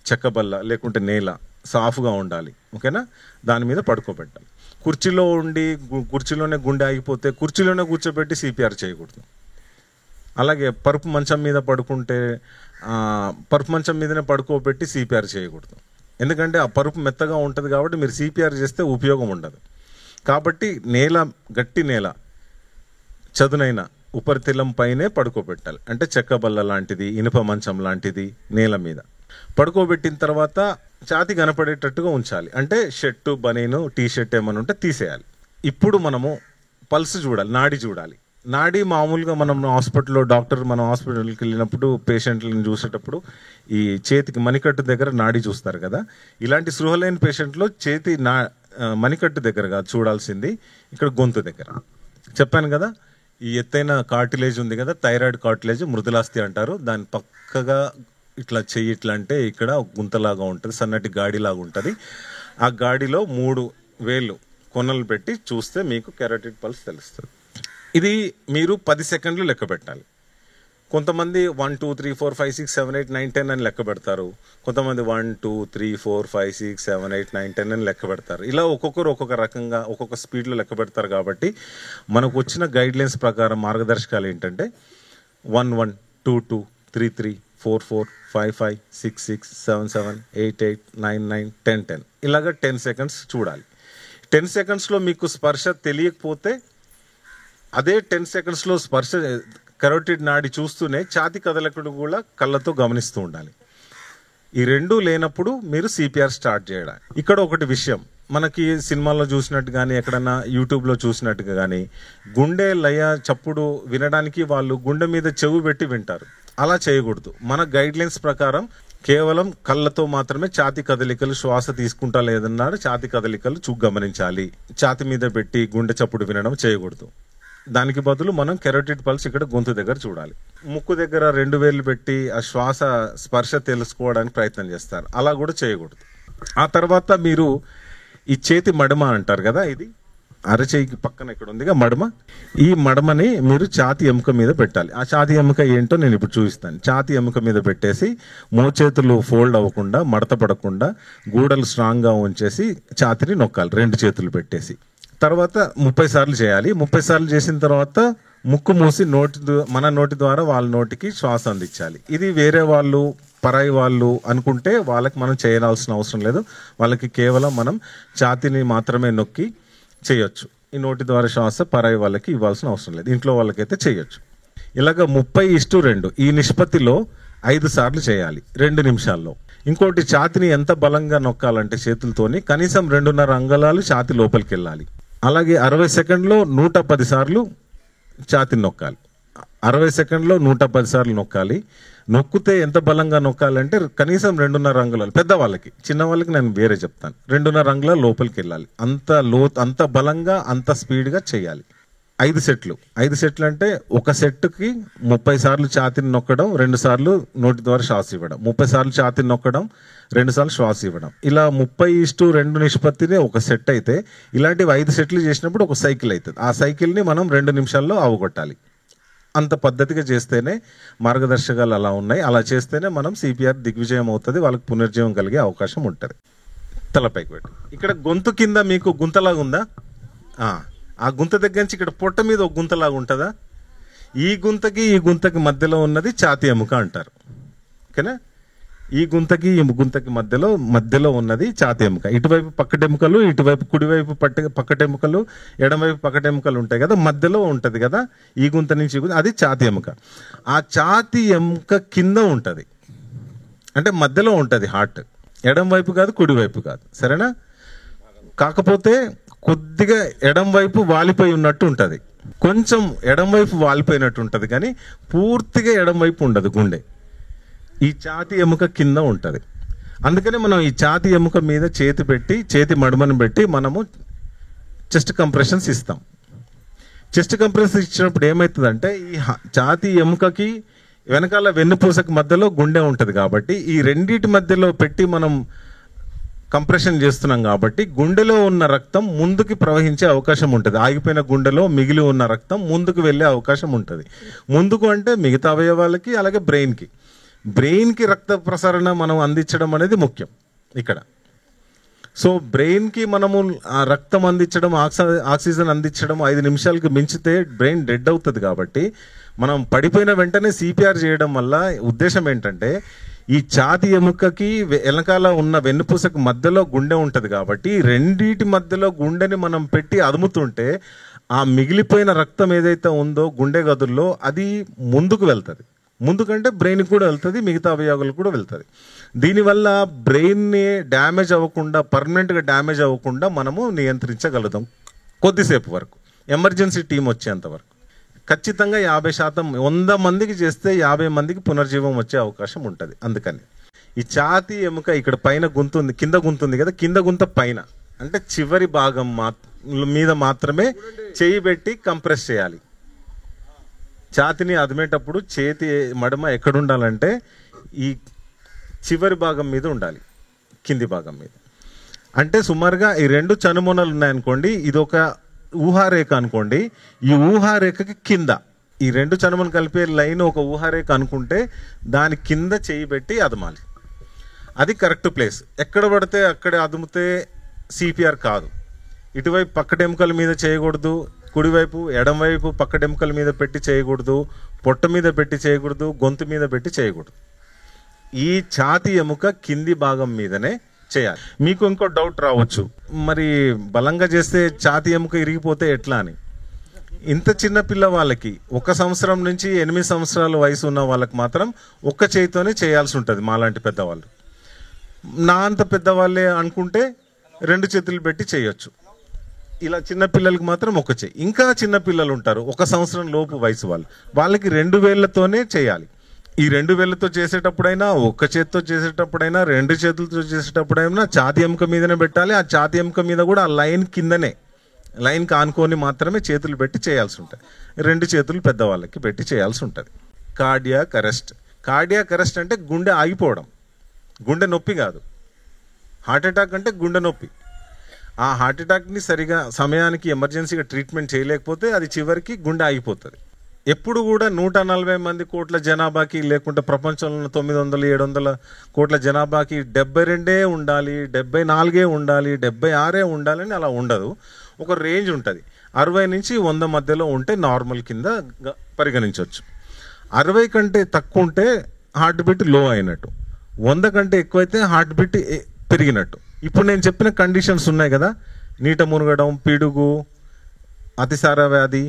చెక్క బల్ల లేకుంటే నేల సాఫ్గా ఉండాలి. ఓకేనా, దాని మీద పడుకోబెట్టాలి. కుర్చీలోనే గుండె ఆగిపోతే కుర్చీలోనే కూర్చోబెట్టి సిపిఆర్ చేయకూడదు. అలాగే పరుపు మంచం మీద పడుకుంటే పరుపు మంచం మీదనే పడుకోబెట్టి సిపిఆర్ చేయకూడదు. ఎందుకంటే ఆ పరుపు మెత్తగా ఉంటుంది కాబట్టి మీరు సిపిఆర్ చేస్తే ఉపయోగం ఉండదు. కాబట్టి గట్టి నేల చదునైన ఉపరితలం పైనే పడుకోబెట్టాలి. అంటే చెక్క బల్ల లాంటిది, ఇనుప మంచం లాంటిది నేల మీద పడుకోబెట్టిన తర్వాత ఛాతీ కనపడేటట్టుగా ఉంచాలి. అంటే షర్టు, బనీను, టీ షర్ట్ ఏమైనా ఉంటే తీసేయాలి. ఇప్పుడు మనము పల్స్ చూడాలి, నాడి చూడాలి. నాడి మామూలుగా మనం హాస్పిటల్కి వెళ్ళినప్పుడు పేషెంట్లను చూసేటప్పుడు ఈ చేతికి మణికట్టు దగ్గర నాడి చూస్తారు కదా. ఇలాంటి స్పృహలేని పేషెంట్లో చేతి మణికట్టు దగ్గర కాదు చూడాల్సింది, ఇక్కడ గొంతు దగ్గర. చెప్పాను కదా, ఈ ఎత్తైన కార్టిలేజ్ ఉంది కదా, థైరాయిడ్ కార్టిలేజ్, మృదులాస్థి అంటారు. దాని పక్కగా ఇట్లా చెయ్యి ఇట్లా అంటే ఇక్కడ గుంతలాగా ఉంటుంది, సన్నటి గాడిలాగా ఉంటుంది. ఆ గాడిలో 3 వేళ్ళు కొనలు పెట్టి చూస్తే మీకు కెరోటిడ్ పల్స్ తెలుస్తుంది. ఇది మీరు 10 సెకండ్లు లెక్క పెట్టాలి. కొంతమంది 1 2 3 4 5 6 7 8 9 10 అని లెక్క పెడతారు. కొంతమంది 1 2 3 4 5 6 7 8 9 10 అని లెక్క పెడతారు. ఇలా ఒక్కొక్కరు ఒక్కొక్క రకంగా ఒక్కొక్క స్పీడ్లో లెక్క పెడతారు. కాబట్టి మనకు వచ్చిన గైడ్ లైన్స్ ప్రకారం మార్గదర్శకాలు ఏంటంటే 1 1 2 2 3 3 4 4 5 5 6 6 7 7 8 8 9 9 10 10 ఇలాగ 10 సెకండ్స్ చూడాలి. 10 సెకండ్స్లో మీకు స్పర్శ తెలియకపోతే అదే 10 సెకండ్స్లో స్పర్శ కరోటిడ్ నాడి చూస్తూనే ఛాతీ కదలకుడు కూడా కళ్ళతో గమనిస్తూ ఉండాలి. ఈ రెండూ లేనప్పుడు మీరు సిపిఆర్ స్టార్ట్ చేయడం. ఇక్కడ ఒకటి విషయం, మనకి సినిమాల్లో చూసినట్టు కానీ ఎక్కడన్నా యూట్యూబ్లో చూసినట్టుగా కానీ గుండె లయ చప్పుడు వినడానికి వాళ్ళు గుండె మీద చెవు పెట్టి వింటారు. అలా చేయకూడదు. మన గైడ్ లైన్స్ ప్రకారం కేవలం కళ్ళతో మాత్రమే ఛాతీ కదలికలు, శ్వాస తీసుకుంటా లేదన్నారు ఛాతీ కదలికలు గమనించాలి. ఛాతీ మీద పెట్టి గుండె చప్పుడు వినడం చేయకూడదు. దానికి బదులు మనం కెరోటిడ్ పల్స్ ఇక్కడ గొంతు దగ్గర చూడాలి. ముక్కు దగ్గర 2 వేళ్ళు పెట్టి ఆ శ్వాస స్పర్శ తెలుసుకోవడానికి ప్రయత్నం చేస్తారు. అలా కూడా చేయకూడదు. ఆ తర్వాత మీరు ఈ చేతి మడమ అంటారు కదా, ఇది అరచేయికి పక్కన ఇక్కడ ఉందిగా మడమ, ఈ మడమని మీరు ఛాతీ ఎముక మీద పెట్టాలి. ఆ ఛాతీ ఎముక ఏంటో నేను ఇప్పుడు చూపిస్తాను. ఛాతీ ఎముక మీద పెట్టేసి మోచేతులు ఫోల్డ్ అవ్వకుండా, మడత పడకుండా, గూడలు స్ట్రాంగ్గా ఉంచేసి ఛాతీని నొక్కాలి 2 చేతులు పెట్టేసి. తర్వాత 30 సార్లు చేయాలి. 30 సార్లు చేసిన తర్వాత ముక్కు మూసి మన నోటి ద్వారా వాళ్ళ నోటికి శ్వాస అందించాలి. ఇది వేరే వాళ్ళు, పరాయి వాళ్ళు అనుకుంటే వాళ్ళకి మనం చేయాల్సిన అవసరం లేదు. వాళ్ళకి కేవలం మనం ఛాతీని మాత్రమే నొక్కి చేయొచ్చు. ఈ నోటి ద్వారా శ్వాస పరాయి వాళ్ళకి ఇవ్వాల్సిన అవసరం లేదు. ఇంట్లో వాళ్ళకైతే చేయొచ్చు. ఇలాగ 30:2 ఈ నిష్పత్తిలో 5 సార్లు చేయాలి 2 నిమిషాల్లో. ఇంకోటి, ఛాతీని ఎంత బలంగా నొక్కాలంటే చేతులతోని కనీసం 2.5 అంగుళాలు ఛాతీ లోపలికి వెళ్ళాలి. అలాగే 60 సెకండ్లో 110 సార్లు ఛాతీని నొక్కాలి. 60 సెకండ్లో 110 సార్లు నొక్కాలి. నొక్కితే ఎంత బలంగా నొక్కాలంటే కనీసం 2.5 అంగుళాలు. పెద్దవాళ్ళకి, చిన్నవాళ్ళకి నేను వేరే చెప్తాను. 2.5 అంగుళాలు లోపలికి వెళ్ళాలి. అంత బలంగా, అంత స్పీడ్గా చేయాలి. 5 సెట్లు అంటే ఒక సెట్కి 30 సార్లు ఛాతీని నొక్కడం, 2 సార్లు నోటి ద్వారా శ్వాస ఇవ్వడం, 30 సార్లు ఛాతీని నొక్కడం, 2 సార్లు శ్వాస ఇవ్వడం. ఇలా 30:2 నిష్పత్తిని ఒక సెట్ అయితే ఇలాంటివి 5 సెట్లు చేసినప్పుడు ఒక సైకిల్ అవుతుంది. ఆ సైకిల్ని మనం 2 నిమిషాల్లో అవగొట్టాలి. అంత పద్ధతిగా చేస్తేనే మార్గదర్శకాలు అలా ఉన్నాయి. అలా చేస్తేనే మనం సిపిఆర్ దిగ్విజయం అవుతుంది, వాళ్ళకి పునర్జీవం కలిగే అవకాశం ఉంటుంది. తలపైకి పెట్టి ఇక్కడ గొంతు కింద మీకు గుంతలాగా ఉందా? ఆ గుంత దగ్గర నుంచి ఇక్కడ పొట్ట మీద ఒక గుంతలాగా ఉంటుందా? ఈ గుంతకి మధ్యలో ఉన్నది ఛాతీ ఎముక అంటారు. ఓకేనా? ఈ గుంతకి మధ్యలో ఉన్నది ఛాతీ ఎముక. ఇటువైపు పక్కటెముకలు, ఇటువైపు కుడివైపు పక్కటెముకలు, ఎడమవైపు పక్కటెముకలు ఉంటాయి కదా, మధ్యలో ఉంటుంది కదా ఈ గుంత నుంచి అది ఛాతీ ఎముక. ఆ ఛాతీ ఎముక కింద ఉంటుంది, అంటే మధ్యలో ఉంటుంది హార్ట్. ఎడం వైపు కాదు, కుడివైపు కాదు, సరేనా? కాకపోతే కొద్దిగా ఎడం వైపు వాలిపోయి ఉన్నట్టు ఉంటుంది, కొంచెం ఎడం వైపు వాలిపోయినట్టు ఉంటుంది, కానీ పూర్తిగా ఎడం వైపు ఉండదు గుండె. ఈ ఛాతీ ఎముక కింద ఉంటుంది. అందుకనే మనం ఈ ఛాతీ ఎముక మీద చేతి మడుమను పెట్టి మనము చెస్ట్ కంప్రెషన్స్ ఇస్తాం. చెస్ట్ కంప్రెషన్స్ ఇచ్చినప్పుడు ఏమవుతుందంటే ఈ ఛాతీ ఎముకకి వెనకాల వెన్నుపూసకి మధ్యలో గుండె ఉంటుంది కాబట్టి ఈ రెండింటి మధ్యలో పెట్టి మనం కంప్రెషన్ చేస్తున్నాం కాబట్టి గుండెలో ఉన్న రక్తం ముందుకు ప్రవహించే అవకాశం ఉంటుంది. ఆగిపోయిన గుండెలో మిగిలి ఉన్న రక్తం ముందుకు వెళ్ళే అవకాశం ఉంటుంది. ముందుకు అంటే మిగతా అవయవాలకి, అలాగే బ్రెయిన్కి రక్త ప్రసరణ మనం అందించడం అనేది ముఖ్యం ఇక్కడ. సో బ్రెయిన్కి మనము ఆ రక్తం అందించడం, ఆక్సిజన్ అందించడం 5 నిమిషాలకు మించితే బ్రెయిన్ డెడ్ అవుతుంది. కాబట్టి మనం పడిపోయిన వెంటనే సిపిఆర్ చేయడం వల్ల ఉద్దేశం ఏంటంటే ఈ ఛాతీ ఎముకకి వెనకాల ఉన్న వెన్నుపూసకు మధ్యలో గుండె ఉంటుంది కాబట్టి రెండింటి మధ్యలో గుండెని మనం పెట్టి అదుముతుంటే ఆ మిగిలిపోయిన రక్తం ఏదైతే ఉందో గుండె గదుల్లో అది ముందుకు వెళ్తుంది. ముందుకంటే బ్రెయిన్కి కూడా వెళ్తుంది, మిగతా అవయవాలకు కూడా వెళ్తుంది. దీనివల్ల బ్రెయిన్ని డ్యామేజ్ అవ్వకుండా, పర్మనెంట్గా డ్యామేజ్ అవ్వకుండా మనము నియంత్రించగలుగుతాం కొద్దిసేపు వరకు, ఎమర్జెన్సీ టీం వచ్చేంత వరకు. ఖచ్చితంగా 50%, 100 మందికి చేస్తే 50 మందికి పునర్జీవం వచ్చే అవకాశం ఉంటుంది. అందుకని ఈ ఛాతీ ఎముక ఇక్కడ పైన గుంతుంది, కింద గుంతుంది కదా, కింద గుంత పైన అంటే చివరి భాగం మీద మాత్రమే చేయి పెట్టి కంప్రెస్ చేయాలి. ఛాతీని అదిమేటప్పుడు చేతి మడమ ఎక్కడుండాలంటే ఈ చివరి భాగం మీద ఉండాలి, కింది భాగం మీద. అంటే సుమారుగా ఈ 2 చనుమొనలు ఉన్నాయనుకోండి, ఇది ఒక ఊహారేఖ అనుకోండి, ఈ ఊహారేఖకి కింద ఈ 2 చనుమను కలిపే లైన్ ఒక ఊహారేఖ అనుకుంటే దాని కింద చేయి పెట్టి అదమాలి. అది కరెక్ట్ ప్లేస్. ఎక్కడ పడితే అక్కడే అదుమితే సిపిఆర్ కాదు. ఇటువైపు పక్కటెముకల మీద చేయకూడదు, కుడివైపు ఎడంవైపు పక్కటెముకల మీద పెట్టి చేయకూడదు, పొట్ట మీద పెట్టి చేయకూడదు, గొంతు మీద పెట్టి చేయకూడదు. ఈ ఛాతీ ఎముక కింది భాగం మీదనే చేయాలి. మీకు ఇంకో డౌట్ రావచ్చు, మరి బలంగా చేస్తే ఛాతీ ఎముక ఇరిగిపోతే ఎట్లా అని. ఇంత చిన్న పిల్లవాళ్ళకి 1 సంవత్సరం నుంచి 8 సంవత్సరాల వయసు ఉన్న వాళ్ళకి మాత్రం ఒక్క చేతితోనే చేయాల్సి ఉంటుంది. మాలాంటి పెద్దవాళ్ళు, నా అంత పెద్దవాళ్ళే అనుకుంటే 2 చేతులు పెట్టి చేయొచ్చు. ఇలా చిన్న పిల్లలకి మాత్రం ఒక చేయి. ఇంకా చిన్న పిల్లలు ఉంటారు 1 సంవత్సరం లోపు వయసు వాళ్ళకి 2 వేళ్లతోనే చేయాలి. ఈ 2 వేళ్లతో చేసేటప్పుడైనా, ఒక్క చేతితో చేసేటప్పుడైనా, 2 చేతులతో చేసేటప్పుడైనా ఛాతీ ఎముక మీదనే పెట్టాలి. ఆ ఛాతీ ఎముక మీద కూడా ఆ లైన్ కిందనే, లైన్కి ఆనుకొని మాత్రమే చేతులు పెట్టి చేయాల్సి ఉంటుంది. 2 చేతులు పెద్దవాళ్ళకి పెట్టి చేయాల్సి ఉంటుంది. కార్డియాక్ అరెస్ట్ అంటే గుండె ఆగిపోవడం, గుండె నొప్పి కాదు. హార్ట్ అటాక్ అంటే గుండె నొప్పి. ఆ హార్ట్ అటాక్ని సరిగా సమయానికి ఎమర్జెన్సీగా ట్రీట్మెంట్ చేయలేకపోతే అది చివరికి గుండె ఆగిపోతుంది. ఎప్పుడు కూడా 140 మంది కోట్ల జనాభాకి, లేకుంటే ప్రపంచంలో ఉన్న 900-700 కోట్ల జనాభాకి 72 ఉండాలి, 74 ఉండాలి, 76 ఉండాలని అలా ఉండదు. ఒక రేంజ్ ఉంటుంది. 60 నుంచి 100 మధ్యలో ఉంటే నార్మల్ కింద పరిగణించవచ్చు. 60 కంటే తక్కువ ఉంటే హార్ట్ బీట్ లో అయినట్టు, 100 కంటే ఎక్కువైతే హార్ట్ బీట్ పెరిగినట్టు. ఇప్పుడు నేను చెప్పిన కండిషన్స్ ఉన్నాయి కదా, నీట మునగడం, పిడుగు, అతిసార వ్యాధి,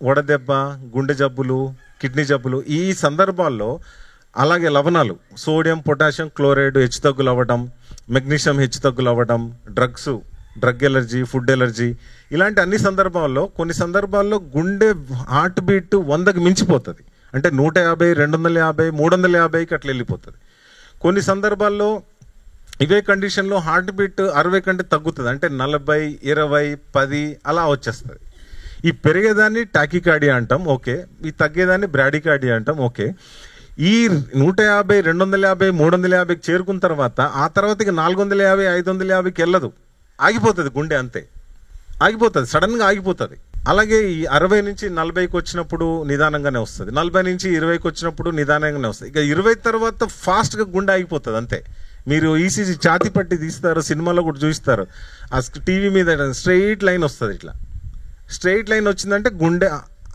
వడదెబ్బ, గుండె జబ్బులు, కిడ్నీ జబ్బులు, ఈ సందర్భాల్లో అలాగే లవణాలు, సోడియం, పొటాషియం క్లోరైడ్ హెచ్చుతగ్గులు అవ్వడం, మెగ్నీషియం హెచ్చుతగ్గులు అవ్వడం, డ్రగ్ ఎలర్జీ, ఫుడ్ ఎలర్జీ, ఇలాంటి అన్ని సందర్భాల్లో కొన్ని సందర్భాల్లో గుండె హార్ట్ బీట్ 100కి మించిపోతుంది. అంటే 150, 250, 350కి అట్లా వెళ్ళిపోతుంది. కొన్ని సందర్భాల్లో ఇవే కండిషన్లో హార్ట్ బీట్ 60 కంటే తగ్గుతుంది. అంటే 40, 20, 10 అలా వచ్చేస్తుంది. ఈ పెరిగేదాన్ని టాకికార్డియా అంటాం, ఓకే. ఈ తగ్గేదాన్ని బ్రాడికార్డియా అంటాం, ఓకే. ఈ 150, 250, 350కి చేరుకున్న తర్వాత ఆ తర్వాత ఇక 450, 550కి వెళ్ళదు, ఆగిపోతుంది గుండె, అంతే ఆగిపోతుంది, సడన్గా ఆగిపోతుంది. అలాగే ఈ 60 నుంచి 40కి వచ్చినప్పుడు నిదానంగానే వస్తుంది, 40 నుంచి 20కి వచ్చినప్పుడు నిదానంగానే వస్తుంది. ఇక 20 తర్వాత ఫాస్ట్గా గుండె ఆగిపోతుంది, అంతే. మీరు ఈసీజీ ఛాతి పట్టి తీస్తారు, సినిమాలో కూడా చూస్తారు, ఆ టీవీ మీద స్ట్రెయిట్ లైన్ వస్తుంది, ఇట్లా స్ట్రెయిట్ లైన్ వచ్చిందంటే గుండె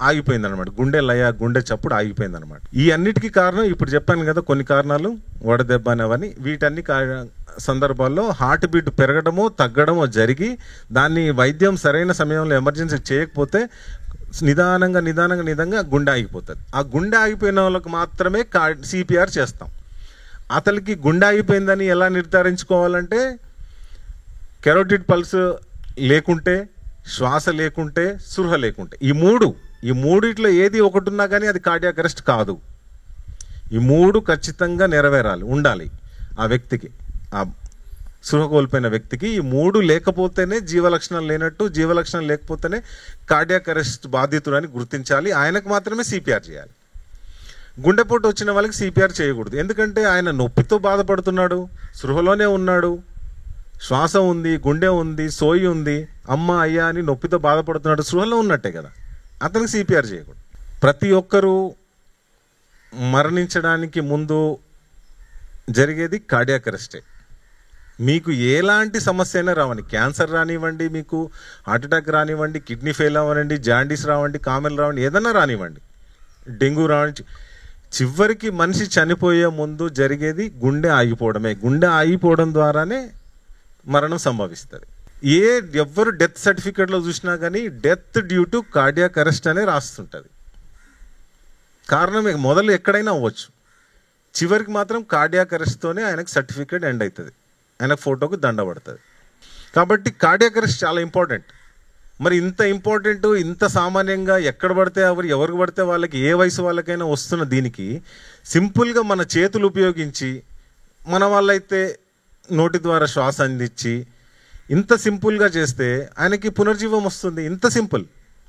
ఆగిపోయింది అనమాట, గుండె లయ, గుండె చప్పుడు ఆగిపోయింది అనమాట. ఈ అన్నిటికీ కారణం ఇప్పుడు చెప్పాను కదా, కొన్ని కారణాలు, వడదెబ్బ అనేవని. వీటన్ని సందర్భాల్లో హార్ట్ బీట్ పెరగడమో తగ్గడమో జరిగి దాన్ని వైద్యం సరైన సమయంలో ఎమర్జెన్సీ చేయకపోతే నిదానంగా గుండె ఆగిపోతుంది. ఆ గుండె ఆగిపోయిన వాళ్ళకి మాత్రమే సిపిఆర్ చేస్తాం. అతనికి గుండె ఆగిపోయిందని ఎలా నిర్ధారించుకోవాలంటే, కెరోటిడ్ పల్స్ లేకుంటే, శ్వాస లేకుంటే, స్పృహ లేకుంటే, ఈ మూడిట్లో ఏది ఒకటి ఉన్నా కానీ అది కార్డియాక్ అరెస్ట్ కాదు. ఈ 3 ఖచ్చితంగా నెరవేరాలి, ఉండాలి ఆ వ్యక్తికి, ఆ స్పృహ కోల్పోయిన వ్యక్తికి. ఈ 3 లేకపోతేనే జీవలక్షణాలు లేనట్టు, జీవలక్షణాలు లేకపోతేనే కార్డియాక్ అరెస్ట్ బాధితుడని గుర్తించాలి. ఆయనకు మాత్రమే సిపిఆర్ చేయాలి. గుండెపోటు వచ్చిన వాళ్ళకి సిపిఆర్ చేయకూడదు, ఎందుకంటే ఆయన నొప్పితో బాధపడుతున్నాడు, స్పృహలోనే ఉన్నాడు, శ్వాస ఉంది, గుండె ఉంది, సోయి ఉంది, అమ్మ అయ్యా అని నొప్పితో బాధపడుతున్నాడు, స్పృహలో ఉన్నట్టే కదా, అతనికి సిపిఆర్ చేయకూడదు. ప్రతి ఒక్కరూ మరణించడానికి ముందు జరిగేది కార్డియాక్ అరెస్టే. మీకు ఎలాంటి సమస్య అయినా రావండి, క్యాన్సర్ రానివ్వండి, మీకు హార్ట్ అటాక్ రానివ్వండి, కిడ్నీ ఫెయిల్ అవ్వనండి, జాండీస్ రావండి, కామెల్ రావండి, ఏదన్నా రానివ్వండి, డెంగ్యూ రావండి, చివరికి మనిషి చనిపోయే ముందు జరిగేది గుండె ఆగిపోవడమే. గుండె ఆగిపోవడం ద్వారానే మరణం సంభవిస్తుంది. ఎవ్వరు డెత్ సర్టిఫికేట్లో చూసినా కానీ death due to cardiac arrest అనే రాస్తుంటుంది. కారణం మొదలు ఎక్కడైనా అవ్వచ్చు, చివరికి మాత్రం కార్డియాక్ అరెస్ట్తోనే ఆయనకు సర్టిఫికేట్ ఎండ్ అవుతుంది, ఆయన ఫోటోకు దండ పడుతుంది. కాబట్టి కార్డియాక్ అరెస్ట్ చాలా ఇంపార్టెంట్. మరి ఇంత ఇంపార్టెంట్, ఇంత సామాన్యంగా ఎక్కడ పడితే ఎవరికి పడితే వాళ్ళకి, ఏ వయసు వాళ్ళకైనా వస్తున్న దీనికి సింపుల్గా మన చేతులు ఉపయోగించి, మన వాళ్ళైతే నోటి ద్వారా శ్వాస అందించి ఇంత సింపుల్గా చేస్తే ఆయనకి పునర్జీవం వస్తుంది. ఇంత సింపుల్,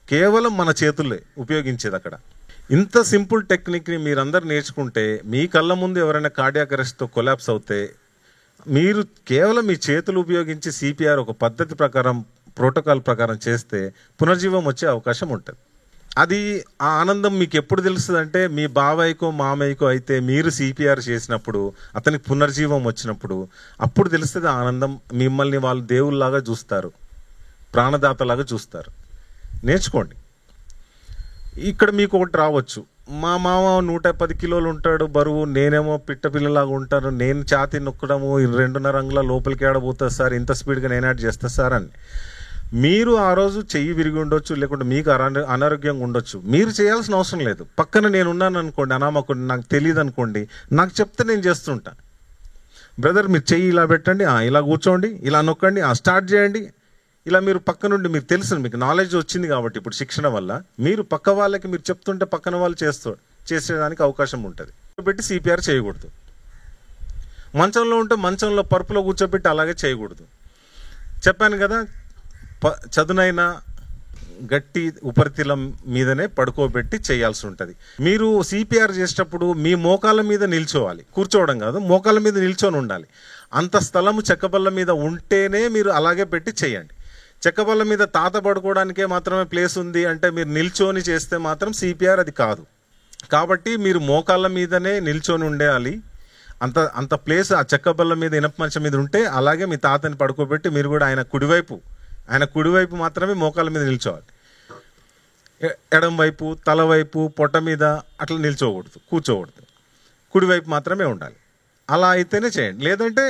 కేవలం మన చేతుల్లే ఉపయోగించేది అక్కడ. ఇంత సింపుల్ టెక్నిక్ని మీరందరూ నేర్చుకుంటే, మీ కళ్ళ ముందు ఎవరైనా కార్డియాక్ అరెస్ట్తో కొలాప్స్ అవుతే, మీరు కేవలం మీ చేతులు ఉపయోగించి సిపిఆర్ ఒక పద్ధతి ప్రకారం, ప్రోటోకాల్ ప్రకారం చేస్తే పునర్జీవం వచ్చే అవకాశం ఉంటుంది. అది ఆ ఆనందం మీకు ఎప్పుడు తెలుస్తుంది అంటే, మీ బాబాయ్కో మామయ్యకో అయితే మీరు సిపిఆర్ చేసినప్పుడు, అతనికి పునర్జీవం వచ్చినప్పుడు అప్పుడు తెలుస్తుంది ఆనందం. మిమ్మల్ని వాళ్ళు దేవుళ్ళలాగా చూస్తారు, ప్రాణదాతలాగా చూస్తారు. నేర్చుకోండి. ఇక్కడ మీకు ఒకటి రావచ్చు, మా మామ 110 కిలోలు ఉంటాడు బరువు, నేనేమో పిట్టపిల్లలాగా ఉంటాను, నేను ఛాతీ నొక్కడము 2.5 అంగుళాల లోపలికి ఆడబోతుంది సార్, ఇంత స్పీడ్గా నేను యాడ్ చేస్తా సార్ అని. మీరు ఆ రోజు చెయ్యి విరిగి ఉండొచ్చు, లేకుంటే మీకు అనారోగ్యంగా ఉండొచ్చు, మీరు చేయాల్సిన అవసరం లేదు. పక్కన నేను ఉన్నాను అనుకోండి, అనామకుడు, నాకు తెలియదు అనుకోండి, నాకు చెప్తే నేను చేస్తుంటా. బ్రదర్ మీరు చెయ్యి ఇలా పెట్టండి, ఇలా కూర్చోండి, ఇలా నొక్కండి, స్టార్ట్ చేయండి, ఇలా మీరు పక్క నుండి, మీకు తెలుసు, మీకు నాలెడ్జ్ వచ్చింది కాబట్టి ఇప్పుడు శిక్షణ వల్ల మీరు పక్క వాళ్ళకి మీరు చెప్తుంటే పక్కన వాళ్ళు చేసేదానికి అవకాశం ఉంటుంది. పెట్టి సిపిఆర్ చేయకూడదు. మంచంలో ఉంటే మంచంలో పరుపులో కూర్చోబెట్టి అలాగే చేయకూడదు. చెప్పాను కదా, చదునైన గట్టి ఉపరితలం మీదనే పడుకోబెట్టి చేయాల్సి ఉంటుంది. మీరు సిపిఆర్ చేసేటప్పుడు మీ మోకాళ్ళ మీద నిల్చోవాలి, కూర్చోవడం కాదు, మోకాళ్ళ మీద నిల్చొని ఉండాలి. అంత స్థలము చెక్కబల్ల మీద ఉంటేనే మీరు అలాగే పెట్టి చేయండి. చెక్కబల్ల మీద తాత పడుకోవడానికే మాత్రమే ప్లేస్ ఉంది అంటే మీరు నిల్చొని చేస్తే మాత్రం సిపిఆర్ అది కాదు. కాబట్టి మీరు మోకాళ్ళ మీదనే నిల్చొని ఉండాలి. అంత ప్లేస్ ఆ చెక్కబల్ల మీద, ఇనప మంచం మీద ఉంటే అలాగే మీ తాతని పడుకోబెట్టి మీరు కూడా ఆయన కుడివైపు మాత్రమే మోకాళ్ళ మీద నిల్చోవాలి. ఎడం వైపు, తల వైపు, పొట్ట మీద అట్లా నిల్చోకూడదు, కూర్చోకూడదు. కుడివైపు మాత్రమే ఉండాలి. అలా అయితేనే చేయండి. లేదంటే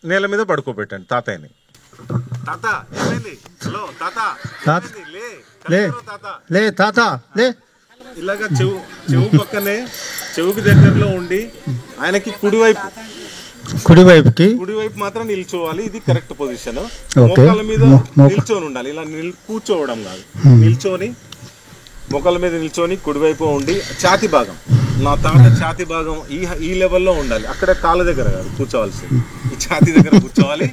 నేల మీద పడుకోబెట్టండి తాతయ్యని. ఇలాగా చెవు పక్కనే, చెవుకి దగ్గరలో ఉండి ఆయనకి కుడివైపు మాత్రం నిల్చోవాలి. ఇది కరెక్ట్ పొజిషన్. మోకాళ్ళ మీద నిల్చొని ఉండాలి, ఇలా కూర్చోవడం కాదు. నిల్చొని మోకాళ్ళ మీద నిల్చొని కుడివైపు ఉండి ఛాతి భాగం, నా తాత ఛాతి భాగం ఈ లెవెల్లో ఉండాలి. అక్కడ కాళ్ళ దగ్గర కాదు కూర్చోవాల్సింది, ఈ ఛాతి దగ్గర కూర్చోవాలి.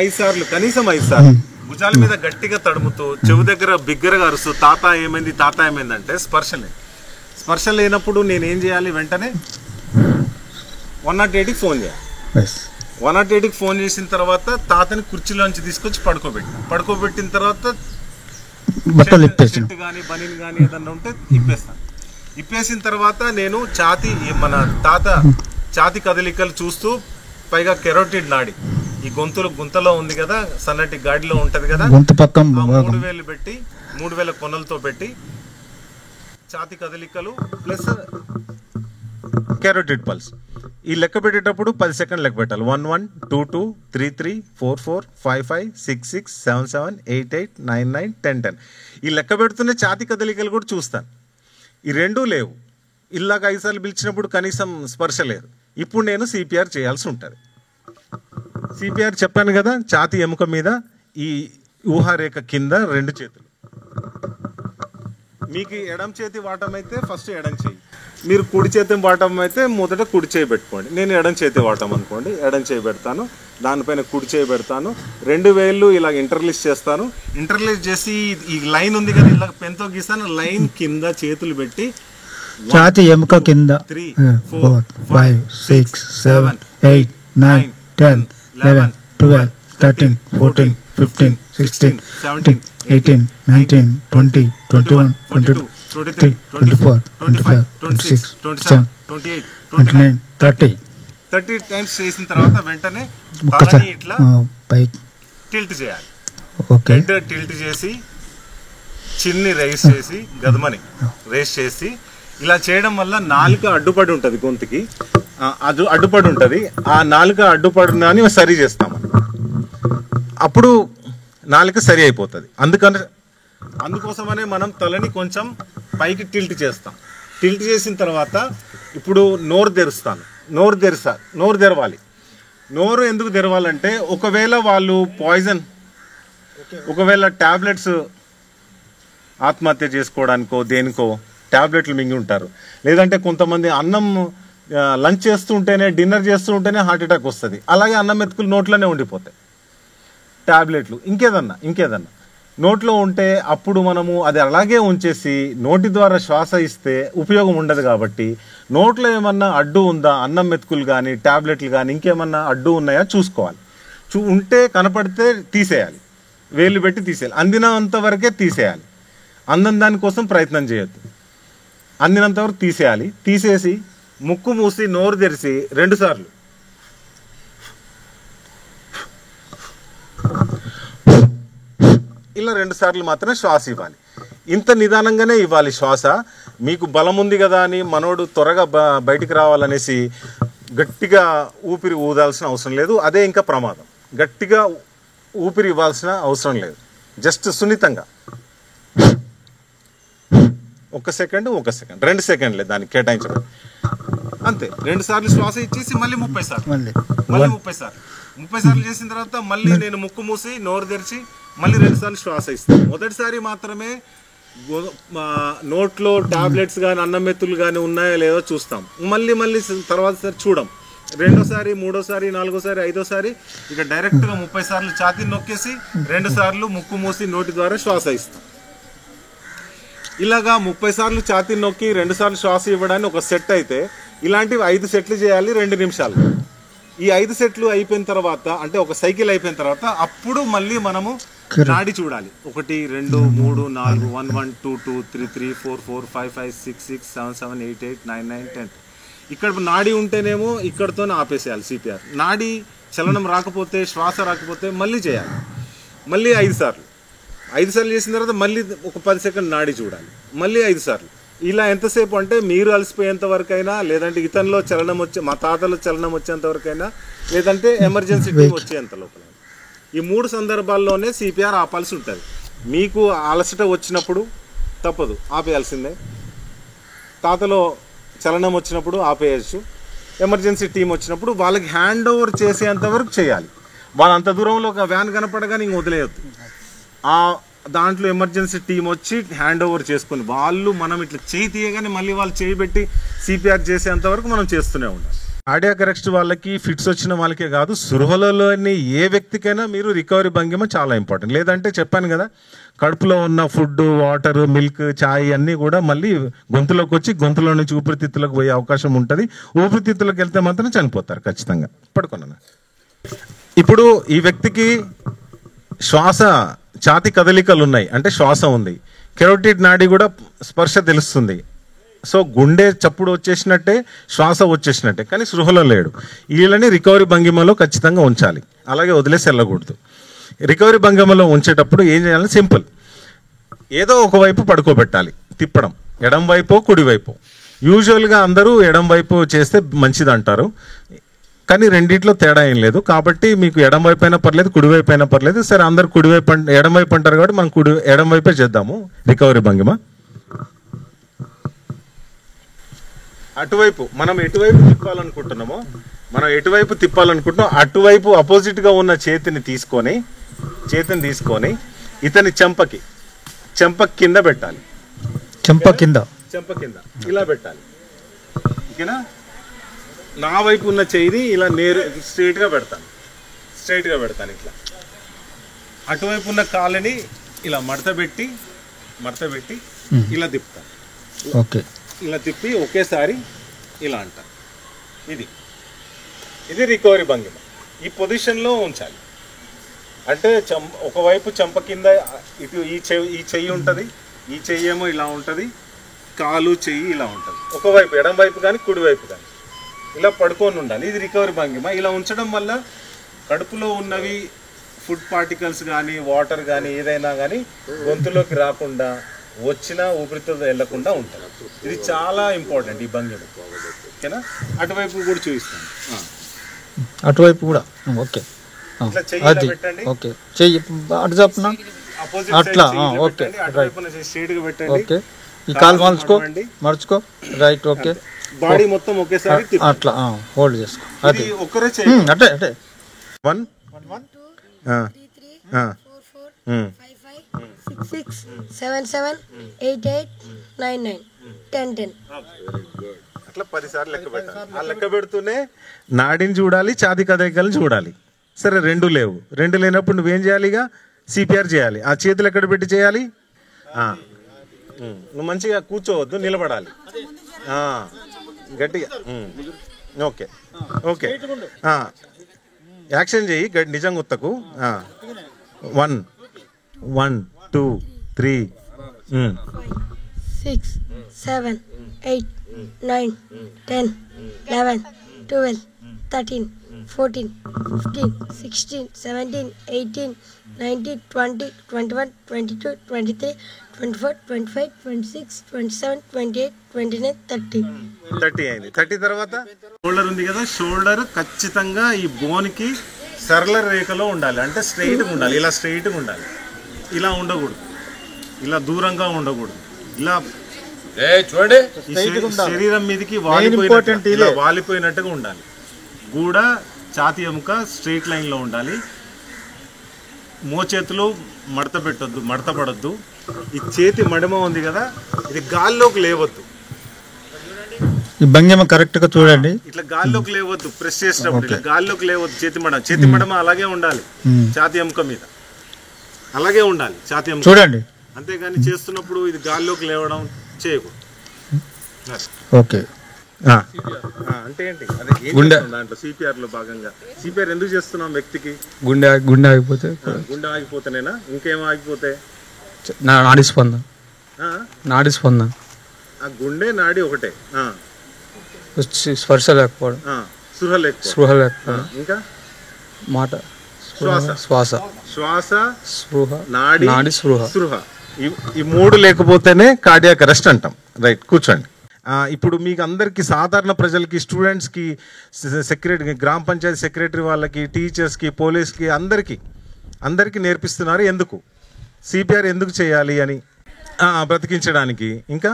5 సార్లు, కనీసం 5 సార్లు భుజాల మీద గట్టిగా తడుముతూ చెవు దగ్గర బిగ్గరగా అరుస్తూ తాత ఏమైంది తాత ఏమైంది అంటే స్పర్శ లేనప్పుడు నేను ఏం చేయాలి? వెంటనే 108కి ఫోన్ చేయాలి. 108కి ఫోన్ చేసిన తర్వాత తాతని కుర్చీలోంచి తీసుకొచ్చి పడుకోబెట్టిన తర్వాత షర్ట్ కానీ బనీన్ కానీ ఏదన్నా ఉంటే ఇప్పేసిన తర్వాత నేను మన తాత ఛాతి కదలికలు చూస్తూ, పైగా కెరోటిడ్ నాడి ఈ గుంతలో ఉంది కదా, సన్నటి గాడిలో ఉంటది కదా, 3,000 పెట్టి 3,000 కొనలతో పెట్టి ఛాతి కదలికలు ప్లస్ కెరోటిడ్ పల్స్ ఈ లెక్క పెట్టేటప్పుడు 10 సెకండ్లు లెక్క పెట్టాలి. 11, 22, 33, 44, 55, 66, 77, 88, 99, 10, 10 ఈ లెక్క పెడుతున్న ఛాతి కదలికలు కూడా చూస్తాను. ఈ రెండూ లేవు. ఇలాగ 5 సార్లు పిలిచినప్పుడు కనీసం స్పర్శ లేదు. ఇప్పుడు నేను సిపిఆర్ చేయాల్సి ఉంటుంది. సిపిఆర్ చెప్పాను కదా, ఛాతి ఎముక మీద ఈ ఊహారేఖ కింద 2 చేతులు. మీకు ఎడం చేతి వాటం అయితే ఫస్ట్ ఎడం చేయి, మీరు కుడి చేతి వాటం అయితే మొదట కుడి చేయి పెట్టుకోండి. నేను ఎడం చేతి వాటం అనుకోండి, ఎడం చేయి పెడతాను, దానిపైన కుడి చేయి పెడతాను, 2 వేళ్ళు ఇలా ఇంటర్లీస్ చేస్తాను. ఇంటర్లీస్ చేసి ఈ లైన్ ఉంది కదా, ఇలా పెన్తో గీస్తాను, లైన్ కింద చేతులు పెట్టి ఛాతి ఎముక కింద 3, 4, 5, 6, 7, 8, 9, 10, 11, 12, 13, 14, 15, 16, 17, 18, 19, 20, 21, 22, 23, 24, 25, 26, 27, 28, 29, 30 టైమ్స్ చేసిన తర్వాత వెంటనే ఇట్లా టిల్ట్ చేయాలి. హెడ్ టిల్ట్ చేసి చిన్ని రేస్ చేసి గదమని రేస్ చేసి ఇలా చేయడం వల్ల నాలుక అడ్డుపడి ఉంటుంది, గొంతుకి అడ్డుపడి ఉంటుంది. ఆ నాలుక అడ్డుపడిని సరి చేస్తాం, అప్పుడు నాలుక సరి అయిపోతుంది. అందుకోసమనే మనం తలని కొంచెం పైకి టిల్ట్ చేస్తాం. టిల్ట్ చేసిన తర్వాత ఇప్పుడు నోరు తెరవాలి. నోరు ఎందుకు తెరవాలంటే ఒకవేళ వాళ్ళు ఒకవేళ టాబ్లెట్స్ ఆత్మహత్య చేసుకోవడానికో దేనికో టాబ్లెట్లు మింగి ఉంటారు, లేదంటే కొంతమంది అన్నం లంచ్ చేస్తూ ఉంటేనే డిన్నర్ చేస్తూ ఉంటేనే హార్ట్ అటాక్ వస్తుంది. అలాగే అన్నం మెతుకులు నోట్లోనే ఉండిపోతాయి. టాబ్లెట్లు ఇంకేదన్నా నోట్లో ఉంటే అప్పుడు మనము అది అలాగే ఉంచేసి నోటి ద్వారా శ్వాస ఇస్తే ఉపయోగం ఉండదు. కాబట్టి నోట్లో ఏమన్నా అడ్డు ఉందా, అన్నం మెతుకులు కానీ టాబ్లెట్లు కానీ ఇంకేమన్నా అడ్డు ఉన్నాయా చూసుకోవాలి. ఉంటే కనపడితే తీసేయాలి, వేలు పెట్టి తీసేయాలి. అందినంత వరకే తీసేయాలి, అందని దానికోసం ప్రయత్నం చేయొద్దు. అందినంత వరకు తీసేయాలి. తీసేసి ముక్కు మూసి నోరు తెరిచి 2 సార్లు ఇలా 2 సార్లు మాత్రమే శ్వాస ఇవ్వాలి. ఇంత నిదానంగానే ఇవ్వాలి శ్వాస. మీకు బలం ఉంది కదా అని మనోడు త్వరగా బయటికి రావాలనేసి గట్టిగా ఊపిరి ఊదాల్సిన అవసరం లేదు. అదే ఇంకా ప్రమాదం. గట్టిగా ఊపిరి ఇవ్వాల్సిన అవసరం లేదు. జస్ట్ సున్నితంగా 1 సెకండ్ 2 సెకండ్లే దానికి కేటాయించడం, అంతే. 2 సార్లు శ్వాస ఇచ్చేసి మళ్ళీ 30 సార్లు 30 సార్లు చేసిన తర్వాత మళ్ళీ నేను ముక్కు మూసి నోరు తెరిచి మళ్ళీ 2 సార్లు శ్వాస ఇస్తాను. మొదటిసారి మాత్రమే నోట్లో టాబ్లెట్స్ కానీ అన్నం మెత్తులు కానీ ఉన్నాయో లేదో చూస్తాం. మళ్ళీ తర్వాత సారి చూడం. 2వ సారి 3వ సారి 4వ సారి 5వ సారి ఇక డైరెక్ట్గా 30 సార్లు ఛాతీని నొక్కేసి 2 సార్లు ముక్కు మూసి నోటి ద్వారా శ్వాస ఇస్తాం. ఇలాగా 30 సార్లు ఛాతీని నొక్కి 2 సార్లు శ్వాస ఇవ్వడానికి ఒక సెట్ అయితే ఇలాంటివి 5 సెట్లు చేయాలి 2 నిమిషాలు. ఈ 5 సెట్లు అయిపోయిన తర్వాత, అంటే ఒక సైకిల్ అయిపోయిన తర్వాత అప్పుడు మళ్ళీ మనము నాడి చూడాలి. 1 2 3 4 1 1 2 2 3 3 4 4 5 5 6 6 7 7 8 8 9 9 10. ఇక్కడ నాడి ఉంటేనేమో ఇక్కడతోనే ఆపేసేయాలి సిపిఆర్. నాడి చలనం రాకపోతే, శ్వాస రాకపోతే మళ్ళీ చేయాలి. మళ్ళీ 5 సార్లు చేసిన తర్వాత మళ్ళీ ఒక 10 సెకండ్ నాడి చూడాలి. మళ్ళీ 5 సార్లు. ఇలా ఎంతసేపు అంటే మీరు అలసిపోయేంత వరకైనా, లేదంటే ఇతనిలో చలనం మా తాతలో చలనం వచ్చేంత వరకైనా, లేదంటే ఎమర్జెన్సీ టీం వచ్చేంత లోపల. ఈ 3 సందర్భాల్లోనే సిపిఆర్ ఆపాల్సి ఉంటుంది. మీకు అలసట వచ్చినప్పుడు తప్పదు, ఆపేయాల్సిందే. తాతలో చలనం వచ్చినప్పుడు ఆపేయచ్చు. ఎమర్జెన్సీ టీం వచ్చినప్పుడు వాళ్ళకి హ్యాండ్ ఓవర్ చేసేంత వరకు చేయాలి. వాళ్ళు అంత దూరంలో ఒక వ్యాన్ కనపడగానే ఇంక వదిలేయద్దు. దాంట్లో ఎమర్జెన్సీ టీం వచ్చి హ్యాండ్ ఓవర్ చేసుకుని మనం ఇట్లా చేయి తీయగానే మళ్ళీ వాళ్ళు చేయి పెట్టి సిపిఆర్ చేసేంత వరకు మనం చేస్తూనే ఉండాలి. కార్డియాక్ అరెస్ట్ వాళ్ళకి, ఫిట్స్ వచ్చిన వాళ్ళకే కాదు, సృహలలోని ఏ వ్యక్తికైనా మీరు రికవరీ భంగిమ చాలా ఇంపార్టెంట్. లేదంటే చెప్పాను కదా, కడుపులో ఉన్న ఫుడ్, వాటర్, మిల్క్, చాయ్ అన్నీ కూడా మళ్ళీ గొంతులోకి వచ్చి గొంతులో నుంచి ఊపిరితిత్తులకు పోయే అవకాశం ఉంటుంది. ఊపిరితిత్తులకు వెళ్తే మాత్రం చనిపోతారు ఖచ్చితంగా. పడుకున్నాను. ఇప్పుడు ఈ వ్యక్తికి ఛాతి కదలికలు ఉన్నాయి, అంటే శ్వాస ఉంది. కెరోటిడ్ నాడి కూడా స్పర్శ తెలుస్తుంది. సో గుండె చప్పుడు వచ్చేసినట్టే, శ్వాస వచ్చేసినట్టే, కానీ సృహలో లేడు. వీళ్ళని రికవరీ భంగిమలో ఖచ్చితంగా ఉంచాలి, అలాగే వదిలేసి వెళ్ళకూడదు. రికవరీ భంగిమలో ఉంచేటప్పుడు ఏం చేయాలి? సింపుల్, ఏదో ఒకవైపు పడుకోబెట్టాలి, తిప్పడం, ఎడం వైపు కుడివైపు. యూజువల్గా అందరూ ఎడం వైపు చేస్తే మంచిది అంటారు, కానీ రెండిట్లో తేడా ఏం లేదు. కాబట్టి మీకు ఎడం వైపు అయినా పర్లేదు, కుడివైపు అయినా పర్లేదు. సరే, అందరు కుడివైపు ఎడం వైపు అంటారు కాబట్టి మనం ఎడం వైపే చేద్దాము రికవరీ భంగిమ. అటువైపు మనం ఎటువైపు తిప్పాలనుకుంటున్నాం అటువైపు అపోజిట్ గా ఉన్న చేతిని తీసుకొని ఇతని చెంప కింద పెట్టాలి. చెంప కింద ఇలా పెట్టాలి. ఓకేనా? నా వైపు ఉన్న చేయిని ఇలా స్ట్రైట్ గా పెడతాను ఇట్లా. అటువైపు ఉన్న కాళ్ళని ఇలా మడత పెట్టి ఇలా తిప్పుతాను. ఓకే, ఇలా తిప్పి ఒకేసారి ఇలా అంటారు. ఇది రికవరీ భంగిమ. ఈ పొజిషన్లో ఉంచాలి. అంటే ఒకవైపు చెంప కింద ఇటు ఈ చెయ్యి ఉంటుంది, ఈ చెయ్యి ఏమో ఇలా ఉంటుంది, కాలు చెయ్యి ఇలా ఉంటుంది. ఒకవైపు ఎడం వైపు కానీ కుడివైపు కానీ ఇలా పడుకొని ఉండాలి. ఇది రికవరీ భంగిమ. ఇలా ఉంచడం వల్ల కడుపులో ఉన్నవి ఫుడ్ పార్టికల్స్ కానీ, వాటర్ కానీ, ఏదైనా కానీ గొంతులోకి రాకుండా, వచ్చినా ఊపిరితిత్తులు వెళ్లకుండా ఉంటారు. ఇది చాలా ఇంపార్టెంట్ ఈ భంగిమ. ఓకేనా? అటువైపు కూడా చూపిస్తాను. అటువైపు కూడా ఓకే. అది ఓకే, చెయ్యి అటు చెప్పిన అట్లా. ఓకే, స్ట్రైట్ గా పెట్టండి. ఓకే, ఈ కాలు మర్చుకో. రైట్. ఓకే, బాడీ మొత్తం ఒకేసారి అట్లా హోల్డ్ చేసుకో. అది ఒక్కరే అటే 1 2 3 6 6 7 7 8 8 9 9 10 10. అట్లా 10 సార్లు లెక్క పెట్టాలి. ఆ లెక్క పెడుతూనే నాడిని చూడాలి, ఛాతీ కదలికలు చూడాలి. సరే, రెండు లేనప్పుడు నువ్వేం చేయాలి? ఇక సిపిఆర్ చేయాలి. ఆ చేతులు ఎక్కడ పెట్టి చేయాలి? నువ్వు మంచిగా కూర్చోవద్దు, నిలబడాలి గట్టిగా. ఓకే ఓకే, యాక్షన్ చెయ్యి, నిజంగా ఉత్తకు. 1 1 2 3 6 7 8 9 10 11 12 13 14 15 16 17 18 19 20 21 22 23 24 25 26 27 28 29 30 అయింది. 30 తర్వాత షోల్డర్ ఉంది కదా, షోల్డర్ ఖచ్చితంగా ఈ బోన్కి సరళ రేఖలో ఉండాలి. అంటే స్ట్రైట్గా ఉండాలి. ఇలా స్ట్రైట్గా ఉండాలి. ఇలా ఉండకూడదు, ఇలా దూరంగా ఉండకూడదు. ఇలా చూడండి, శరీరం మీదకి వాలిపోయినట్టుగా ఉండాలి. గూడ, ఛాతీ ఎముక స్ట్రైట్ లైన్లో ఉండాలి. మోచేతులు మడత పడొద్దు. ఈ చేతి మడమ ఉంది కదా, ఇది గాల్లోకి లేవద్దు. ఈ భంగిమ కరెక్ట్ గా చూడండి. ఇట్లా గాల్లోకి లేవద్దు. ప్రెస్ చేసేటప్పుడు ఇట్లా గాల్లోకి లేవద్దు. చేతి మడమ అలాగే ఉండాలి. ఛాతీ ఎముక మీద అలాగే ఉండాలి. ఛాతీ ఎముక చూడండి. అంతేగాని చేస్తున్నప్పుడు ఇది గాల్లోకి లేవడం చేయకూడదు. ఓకే, అంటే ఏంటి? అదే దాంట్లో సిపిఆర్ లో భాగంగా. సిపిఆర్ ఎందుకు చేస్తున్నాం? వ్యక్తికి గుండె ఆగిపోతేనేనా? ఇంకేం ఆగిపోతే? నాడి స్పందన. ఆ గుండె నాడి ఒకటే. స్పర్శ లేకపోవడం, స్పృహ లేకపోవడం, ఇంకా మాట, శ్వాస, స్పృహ, నాడి, స్పృహ. ఈ మూడు లేకపోతేనే కార్డియాక్ అరెస్ట్ అంటాం. రైట్, కూర్చోండి. ఇప్పుడు మీకు అందరికీ, సాధారణ ప్రజలకి, స్టూడెంట్స్కి, సెక్రటరీ, గ్రామ పంచాయతీ సెక్రటరీ వాళ్ళకి, టీచర్స్కి, పోలీస్కి, అందరికీ నేర్పిస్తున్నారు. ఎందుకు? సిపిఆర్ ఎందుకు చేయాలి అని. బ్రతికించడానికి. ఇంకా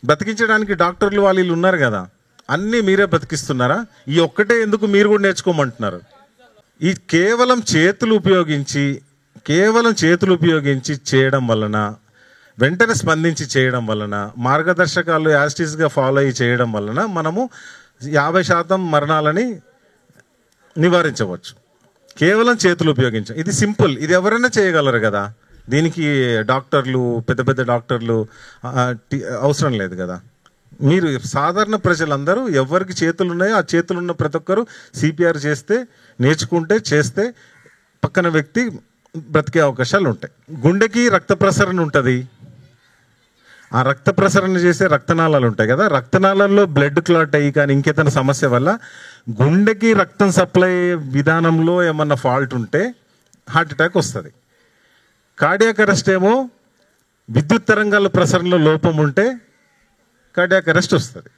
బ్రతికించడానికి డాక్టర్లు వాళ్ళు ఉన్నారు కదా, అన్నీ మీరే బ్రతికిస్తున్నారా? ఈ ఒక్కటే ఎందుకు మీరు కూడా నేర్చుకోమంటున్నారు? ఈ కేవలం చేతులు ఉపయోగించి చేయడం వలన, వెంటనే స్పందించి చేయడం వలన, మార్గదర్శకాలు యాస్టీస్గా ఫాలో అయ్యి చేయడం వలన మనము 50% మరణాలని నివారించవచ్చు కేవలం చేతులు ఉపయోగించం. ఇది సింపుల్, ఇది ఎవరైనా చేయగలరు కదా. దీనికి డాక్టర్లు, పెద్ద పెద్ద డాక్టర్లు అవసరం లేదు కదా. మీరు సాధారణ ప్రజలందరూ ఎవరికి చేతులు ఉన్నాయో ఆ చేతులు ఉన్న ప్రతి ఒక్కరు సిపిఆర్ చేస్తే, నేర్చుకుంటే, చేస్తే పక్కన వ్యక్తి బ్రతికే అవకాశాలు ఉంటాయి. గుండెకి రక్త ప్రసరణ ఉంటుంది. ఆ రక్త ప్రసరణ చేసే రక్తనాళాలు ఉంటాయి కదా, రక్తనాళాల్లో బ్లడ్ క్లాట్ అయ్యి కానీ ఇంకేదైనా సమస్య వల్ల గుండెకి రక్తం సప్లై విధానంలో ఏమన్నా ఫాల్ట్ ఉంటే హార్ట్ అటాక్ వస్తుంది. కార్డియాక్ అరెస్ట్ ఏమో విద్యుత్ తరంగాల ప్రసరణలో లోపం ఉంటే కార్డియాక్ అరెస్ట్ వస్తుంది.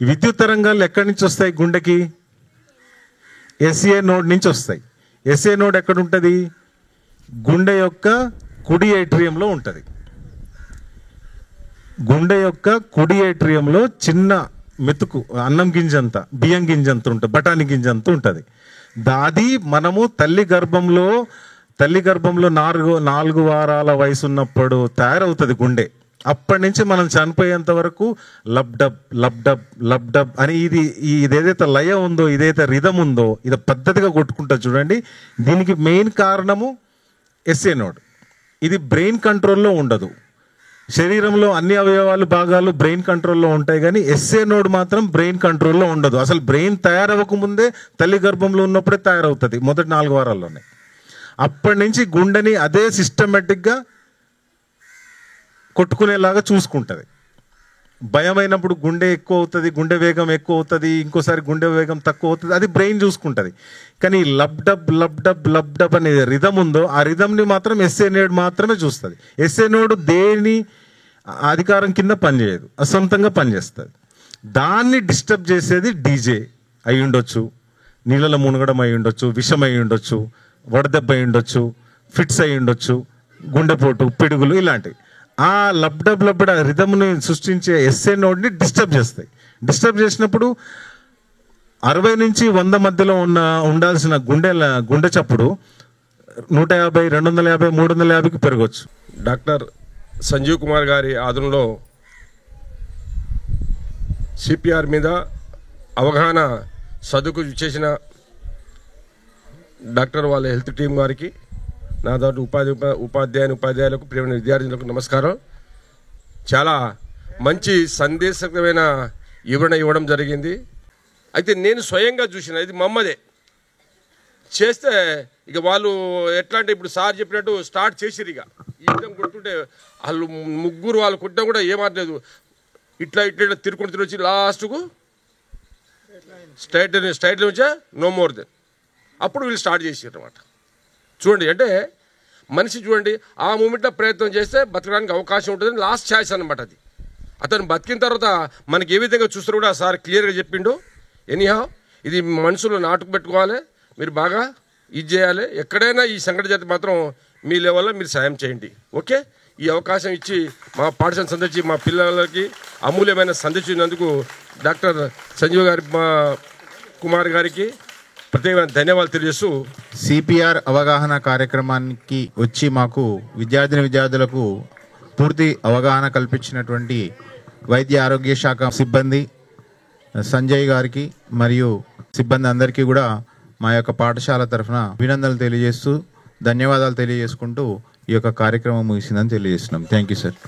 ఈ విద్యుత్ తరంగాలు ఎక్కడి నుంచి వస్తాయి? గుండెకి ఎస్ఏ నోడ్ నుంచి వస్తాయి. ఎస్ఏ నోడ్ ఎక్కడ ఉంటుంది? గుండె యొక్క కుడి ఏట్రియంలో ఉంటుంది. గుండె యొక్క కుడి ఏట్రియంలో చిన్న మెతుకు అన్నం గింజంత, బియ్యం గింజంత ఉంటుంది, బఠానీ గింజంత ఉంటుంది. అది మనము తల్లి గర్భంలో 4 వారాల వయసు ఉన్నప్పుడు తయారవుతుంది గుండె. అప్పటి నుంచి మనం చనిపోయేంత వరకు లబ్డబ్ లబ్డబ్ లబ్డబ్ అని ఇదేదైతే లయ ఉందో, ఇదైతే రిధం ఉందో, ఇది పద్ధతిగా కొట్టుకుంటుంది చూడండి. దీనికి మెయిన్ కారణము ఎస్ఏ నోడ్. ఇది బ్రెయిన్ కంట్రోల్లో ఉండదు. శరీరంలో అన్ని అవయవాలు భాగాలు బ్రెయిన్ కంట్రోల్లో ఉంటాయి, కానీ ఎస్ఏ నోడ్ మాత్రం బ్రెయిన్ కంట్రోల్లో ఉండదు. అసలు బ్రెయిన్ తయారవ్వకముందే తల్లి గర్భంలో ఉన్నప్పుడే తయారవుతుంది, మొదటి 4 వారాల్లోనే. అప్పటి నుంచి గుండెని అదే సిస్టమేటిక్గా కొట్టుకునేలాగా చూసుకుంటుంది. భయమైనప్పుడు గుండె ఎక్కువ అవుతుంది, గుండె వేగం ఎక్కువ అవుతుంది, ఇంకోసారి గుండె వేగం తక్కువ అవుతుంది, అది బ్రెయిన్ చూసుకుంటుంది. కానీ లబ్డబ్ లబ్డబ్ లబ్డబ్ అనే రిధం ఉందో ఆ రిధంని మాత్రం ఎస్ఏ నోడ్ మాత్రమే చూస్తుంది. ఎస్ఏ నోడ్ దేని అధికారం కింద పనిచేయదు, అసొంతంగా పనిచేస్తుంది. దాన్ని డిస్టర్బ్ చేసేది డీజే అయి ఉండొచ్చు, నీళ్ళలో మునగడం అయి ఉండొచ్చు, విషం అయి ఉండొచ్చు, వడదెబ్బ అయి ఉండొచ్చు, ఫిట్స్ అయి ఉండొచ్చు, గుండెపోటు, పిడుగులు ఇలాంటివి. ఆ లబ్డబ్ లబ్డ రిధమ్ని సృష్టించే ఎస్ఏ నోడ్ని డిస్టర్బ్ చేస్తాయి. డిస్టర్బ్ చేసినప్పుడు 60 నుంచి 100 మధ్యలో ఉండాల్సిన గుండె చప్పుడు 150, 250, 350కి పెరగవచ్చు. డాక్టర్ సంజీవ్ కుమార్ గారి ఆధ్వర్యంలో సిపిఆర్ మీద అవగాహన సదుకు చేసిన డాక్టర్ వాళ్ళ హెల్త్ టీం గారికి, నా దాంట్లో ఉపాధ్యాయులకు, ప్రియమైన విద్యార్థులకు నమస్కారం. చాలా మంచి సందేశకరమైన వివరణ ఇవ్వడం జరిగింది. అయితే నేను స్వయంగా చూసిన, ఇది మమ్మదే చేస్తే ఇక వాళ్ళు ఎట్లా అంటే ఇప్పుడు సార్ చెప్పినట్టు స్టార్ట్ చేసిరు. ఇక ఈ విధంగా కొడుతుంటే వాళ్ళు ముగ్గురు వాళ్ళు కొట్టినా కూడా ఏమాట్లేదు, ఇట్లా తిరుక్కుంటూ వచ్చి లాస్ట్కు స్ట్రైట్ నుంచే నో మోర్ దెన్ అప్పుడు వీళ్ళు స్టార్ట్ చేసారు అనమాట. చూడండి, అంటే మనిషి చూడండి ఆ మూమెంట్లో ప్రయత్నం చేస్తే బతకడానికి అవకాశం ఉంటుంది. లాస్ట్ ఛాయిస్ అనమాట అది. అతను బతికిన తర్వాత మనకి ఏ విధంగా చూస్తారో కూడా సార్ క్లియర్గా చెప్పిండు. ఎనీహా ఇది మనసులో నాటుకు పెట్టుకోవాలి, మీరు బాగా ఇది చేయాలి. ఎక్కడైనా ఈ సంఘటన చేత మాత్రం మీ లెవెల్లో మీరు సాయం చేయండి. ఓకే, ఈ అవకాశం ఇచ్చి మా పాఠశాల సందర్శించి మా పిల్లలకి అమూల్యమైన సందర్శించినందుకు డాక్టర్ సంజీవ్ గారి కుమార్ గారికి ప్రత్యేకమైన ధన్యవాదాలు తెలియజేస్తూ, సిపిఆర్ అవగాహన కార్యక్రమానికి వచ్చి మాకు విద్యార్థులకు పూర్తి అవగాహన కల్పించినటువంటి వైద్య ఆరోగ్య శాఖ సిబ్బంది సంజయ్ గారికి మరియు సిబ్బంది అందరికీ కూడా మా యొక్క పాఠశాల తరఫున అభినందనలు తెలియజేస్తూ ధన్యవాదాలు తెలియజేసుకుంటూ ఈ యొక్క కార్యక్రమం ముగిసిందని తెలియజేస్తున్నాం. Thank you sir.